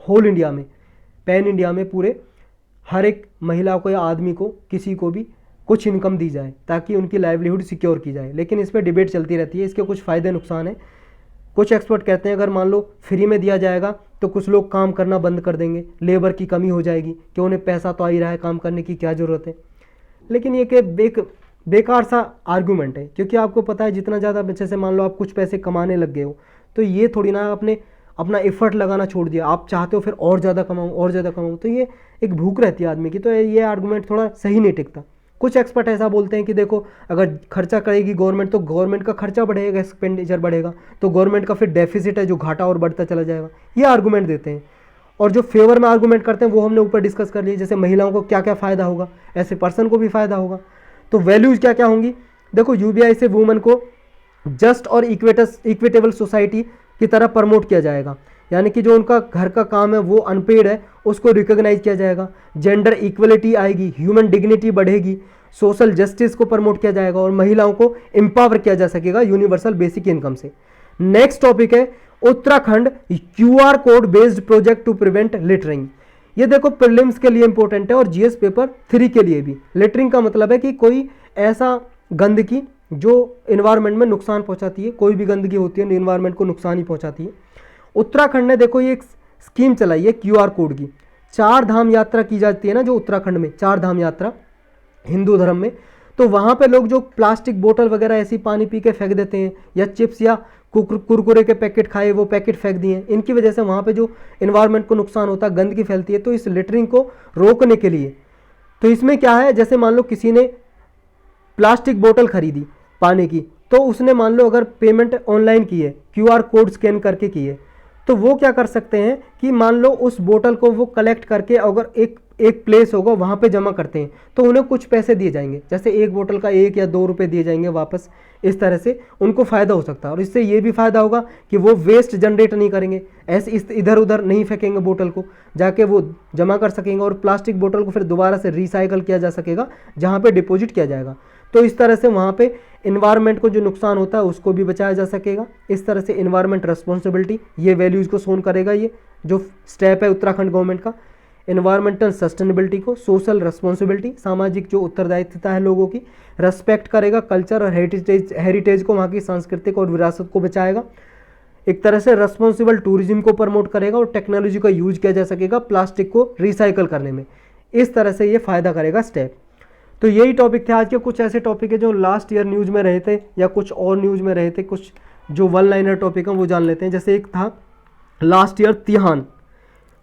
[SPEAKER 1] होल इंडिया में, पैन इंडिया में पूरे हर एक महिला को या आदमी को, किसी को भी कुछ इनकम दी जाए ताकि उनकी लाइवलीहुड सिक्योर की जाए। लेकिन इस पर डिबेट चलती रहती है, इसके कुछ फ़ायदे नुकसान हैं। कुछ एक्सपर्ट कहते हैं अगर मान लो फ्री में दिया जाएगा तो कुछ लोग काम करना बंद कर देंगे, लेबर की कमी हो जाएगी, कि उन्हें पैसा तो आ ही रहा है, काम करने की क्या ज़रूरत है। लेकिन ये कि बेकार सा आर्गूमेंट है, क्योंकि आपको पता है जितना ज़्यादा बच्चे से मान लो आप कुछ पैसे कमाने लग गए हो, तो ये थोड़ी ना अपना एफर्ट लगाना छोड़ दिया, आप चाहते हो फिर और ज़्यादा कमाऊँ और ज़्यादा कमाऊँ, तो ये एक भूख रहती है आदमी की। तो ये आर्गूमेंट थोड़ा सही नहीं टिकता। कुछ एक्सपर्ट ऐसा बोलते हैं कि देखो अगर खर्चा करेगी गवर्नमेंट तो गवर्नमेंट का खर्चा बढ़ेगा, एक्सपेंडिचर बढ़ेगा, तो गवर्नमेंट का फिर डेफिसिट है जो घाटा और बढ़ता चला जाएगा, ये आर्गूमेंट देते हैं। और जो फेवर में आर्गूमेंट करते हैं वो हमने ऊपर डिस्कस कर लिए, जैसे महिलाओं को क्या क्या फ़ायदा होगा, ऐसे पर्सन को भी फ़ायदा होगा। तो वैल्यूज़ क्या क्या होंगी, देखो यूबीआई से वुमेन को जस्ट और इक्विटेबल सोसाइटी की तरह प्रमोट किया जाएगा, यानी कि जो उनका घर का काम है वो अनपेड है उसको रिकॉग्नाइज किया जाएगा, जेंडर इक्वलिटी आएगी, ह्यूमन डिग्निटी बढ़ेगी, सोशल जस्टिस को प्रमोट किया जाएगा और महिलाओं को एम्पावर किया जा सकेगा यूनिवर्सल बेसिक इनकम से। नेक्स्ट टॉपिक है Uttarakhand QR code based project to prevent littering. ये देखो प्रीलिम्स के लिए इंपॉर्टेंट है और जीएस पेपर 3 के लिए भी। लिटरिंग का मतलब है कि कोई ऐसा गंदगी जो इन्वायरमेंट में नुकसान पहुंचाती है, कोई भी गंदगी होती है इन्वायरमेंट को नुकसान ही पहुंचाती है। उत्तराखंड ने देखो ये एक स्कीम चलाई है क्यूआर कोड की। 4 धाम यात्रा की जाती है ना जो उत्तराखंड में, 4 धाम यात्रा हिंदू धर्म में, तो वहाँ पे लोग जो प्लास्टिक बोतल वगैरह ऐसी पानी पी के फेंक देते हैं या चिप्स या कुरकुरे के पैकेट खाए वो पैकेट फेंक दिए, इनकी वजह से वहाँ पे जो इन्वायरमेंट को नुकसान होता है, गंदगी फैलती है। तो इस लिटरिंग को रोकने के लिए, तो इसमें क्या है, जैसे मान लो किसी ने प्लास्टिक बोतल खरीदी पानी की, तो उसने मान लो अगर पेमेंट ऑनलाइन की है, क्यूआर कोड स्कैन करके की है, तो वो क्या कर सकते हैं कि मान लो उस बोतल को वो कलेक्ट करके अगर एक प्लेस होगा वहाँ पे जमा करते हैं तो उन्हें कुछ पैसे दिए जाएंगे, जैसे एक बोतल का 1 या 2 रुपये दिए जाएंगे वापस। इस तरह से उनको फ़ायदा हो सकता है और इससे ये भी फ़ायदा होगा कि वो वेस्ट जनरेट नहीं करेंगे, ऐसे इधर उधर नहीं फेंकेंगे बोतल को, जाके वो जमा कर सकेंगे और प्लास्टिक बोतल को फिर दोबारा से रिसाइकल किया जा सकेगा जहाँ पर डिपॉजिट किया जाएगा। तो इस तरह से वहाँ पे इन्वायरमेंट को जो नुकसान होता है उसको भी बचाया जा सकेगा। इस तरह से इन्वायरमेंट रिस्पॉन्सिबिलिटी ये वैल्यूज़ को शोन करेगा। ये जो स्टेप है उत्तराखंड गवर्नमेंट का, इन्वायरमेंटल सस्टेनेबिलिटी को, सोशल रिस्पॉन्सिबिलिटी सामाजिक जो उत्तरदायित्वता है लोगों की, रेस्पेक्ट करेगा कल्चर और हेरिटेज को, वहाँ की सांस्कृतिक और विरासत को बचाएगा। एक तरह से रिस्पॉन्सिबल टूरिज्म को प्रमोट करेगा और टेक्नोलॉजी का यूज किया जा सकेगा प्लास्टिक को रिसाइकल करने में। इस तरह से ये फ़ायदा करेगा स्टेप। तो यही टॉपिक थे आज के। कुछ ऐसे टॉपिक है जो लास्ट ईयर न्यूज़ में रहे थे या कुछ और न्यूज़ में रहे थे, कुछ जो वन लाइनर टॉपिक हैं वो जान लेते हैं। जैसे एक था लास्ट ईयर तिहान।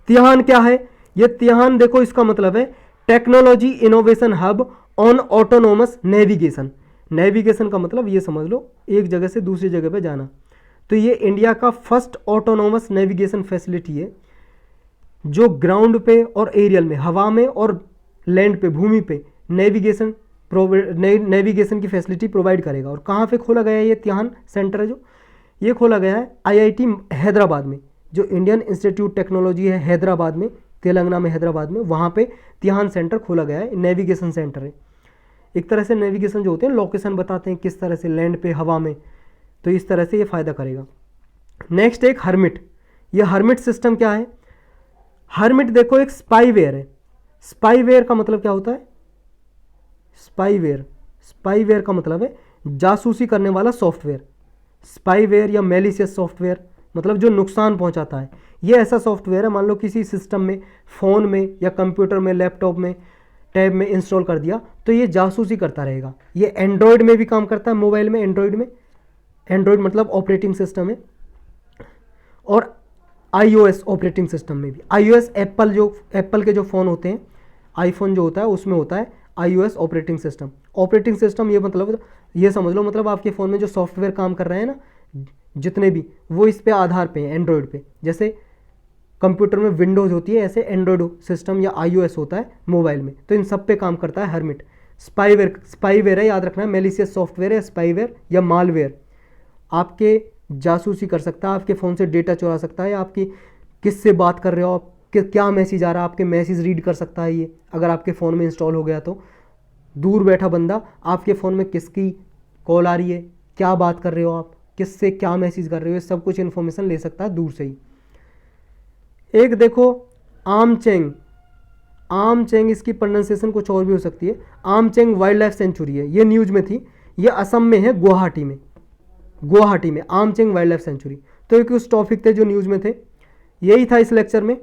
[SPEAKER 1] तिहान क्या है, ये तिहान देखो इसका मतलब है technology innovation hub on autonomous navigation. Navigation का मतलब ये समझ लो एक जगह से दूसरी जगह पे जाना। तो ये इंडिया का फर्स्ट ऑटोनोमस नेविगेशन फैसिलिटी है जो ग्राउंड पे और एरियल में, हवा में और लैंड पे, भूमि पे नेविगेशन की फैसिलिटी प्रोवाइड करेगा। और कहाँ पे खोला गया है ये तिहान सेंटर है जो, ये खोला गया है आईआईटी हैदराबाद में, जो इंडियन इंस्टीट्यूट टेक्नोलॉजी है हैदराबाद में, तेलंगाना में हैदराबाद में, वहाँ पे तिहान सेंटर खोला गया है। नेविगेशन सेंटर है, एक तरह से नेविगेशन जो होते हैं लोकेशन बताते हैं किस तरह से लैंड पे, हवा में, तो इस तरह से ये फ़ायदा करेगा। नेक्स्ट एक हर्मिट। ये हर्मिट सिस्टम क्या है, हर्मिट देखो एक स्पाईवेयर है। स्पाईवेयर का मतलब क्या होता है, स्पाईवेयर का मतलब है जासूसी करने वाला सॉफ्टवेयर। स्पाईवेयर या मैलिशियस सॉफ्टवेयर मतलब जो नुकसान पहुंचाता है। ये ऐसा सॉफ्टवेयर है, मान लो किसी सिस्टम में, फ़ोन में या कंप्यूटर में, लैपटॉप में, टैब में इंस्टॉल कर दिया तो ये जासूसी करता रहेगा। ये एंड्रॉयड में भी काम करता है, मोबाइल में, एंड्रॉयड मतलब ऑपरेटिंग सिस्टम है, और iOS ऑपरेटिंग सिस्टम में भी। iOS एप्पल के जो फ़ोन होते हैं, आईफोन जो होता है उसमें होता है iOS operating system. Operating system ये मतलब ये समझ लो, मतलब आपके फ़ोन में जो सॉफ्टवेयर काम कर रहे हैं ना जितने भी, वो इस पे आधार पे है, एंड्रॉयड पे। जैसे कंप्यूटर में विंडोज़ होती है ऐसे एंड्रॉयड सिस्टम या iOS होता है मोबाइल में, तो इन सब पे काम करता है हर्मिट। स्पाईवेयर है, याद रखना है, मैलिशियस सॉफ्टवेयर है स्पाईवेयर या मालवेयर। आपके जासूसी कर सकता है, आपके फ़ोन से डेटा चुरा सकता है, आपकी किससे बात कर रहे हो आप, क्या मैसेज आ रहा है, आपके मैसेज रीड कर सकता है ये, अगर आपके फ़ोन में इंस्टॉल हो गया तो। दूर बैठा बंदा आपके फ़ोन में किसकी कॉल आ रही है, क्या बात कर रहे हो आप, किससे क्या मैसेज कर रहे हो, ये सब कुछ इन्फॉर्मेशन ले सकता है दूर से ही। एक देखो आमचेंग, इसकी प्रोनाउंसिएशन कुछ और भी हो सकती है। आमचेंग वाइल्ड लाइफ सेंचुरी है, ये न्यूज़ में थी, ये असम में है, गुवाहाटी में आमचेंग वाइल्ड लाइफ सेंचुरी। तो एक उस टॉपिक थे जो न्यूज़ में थे। यही था इस लेक्चर में।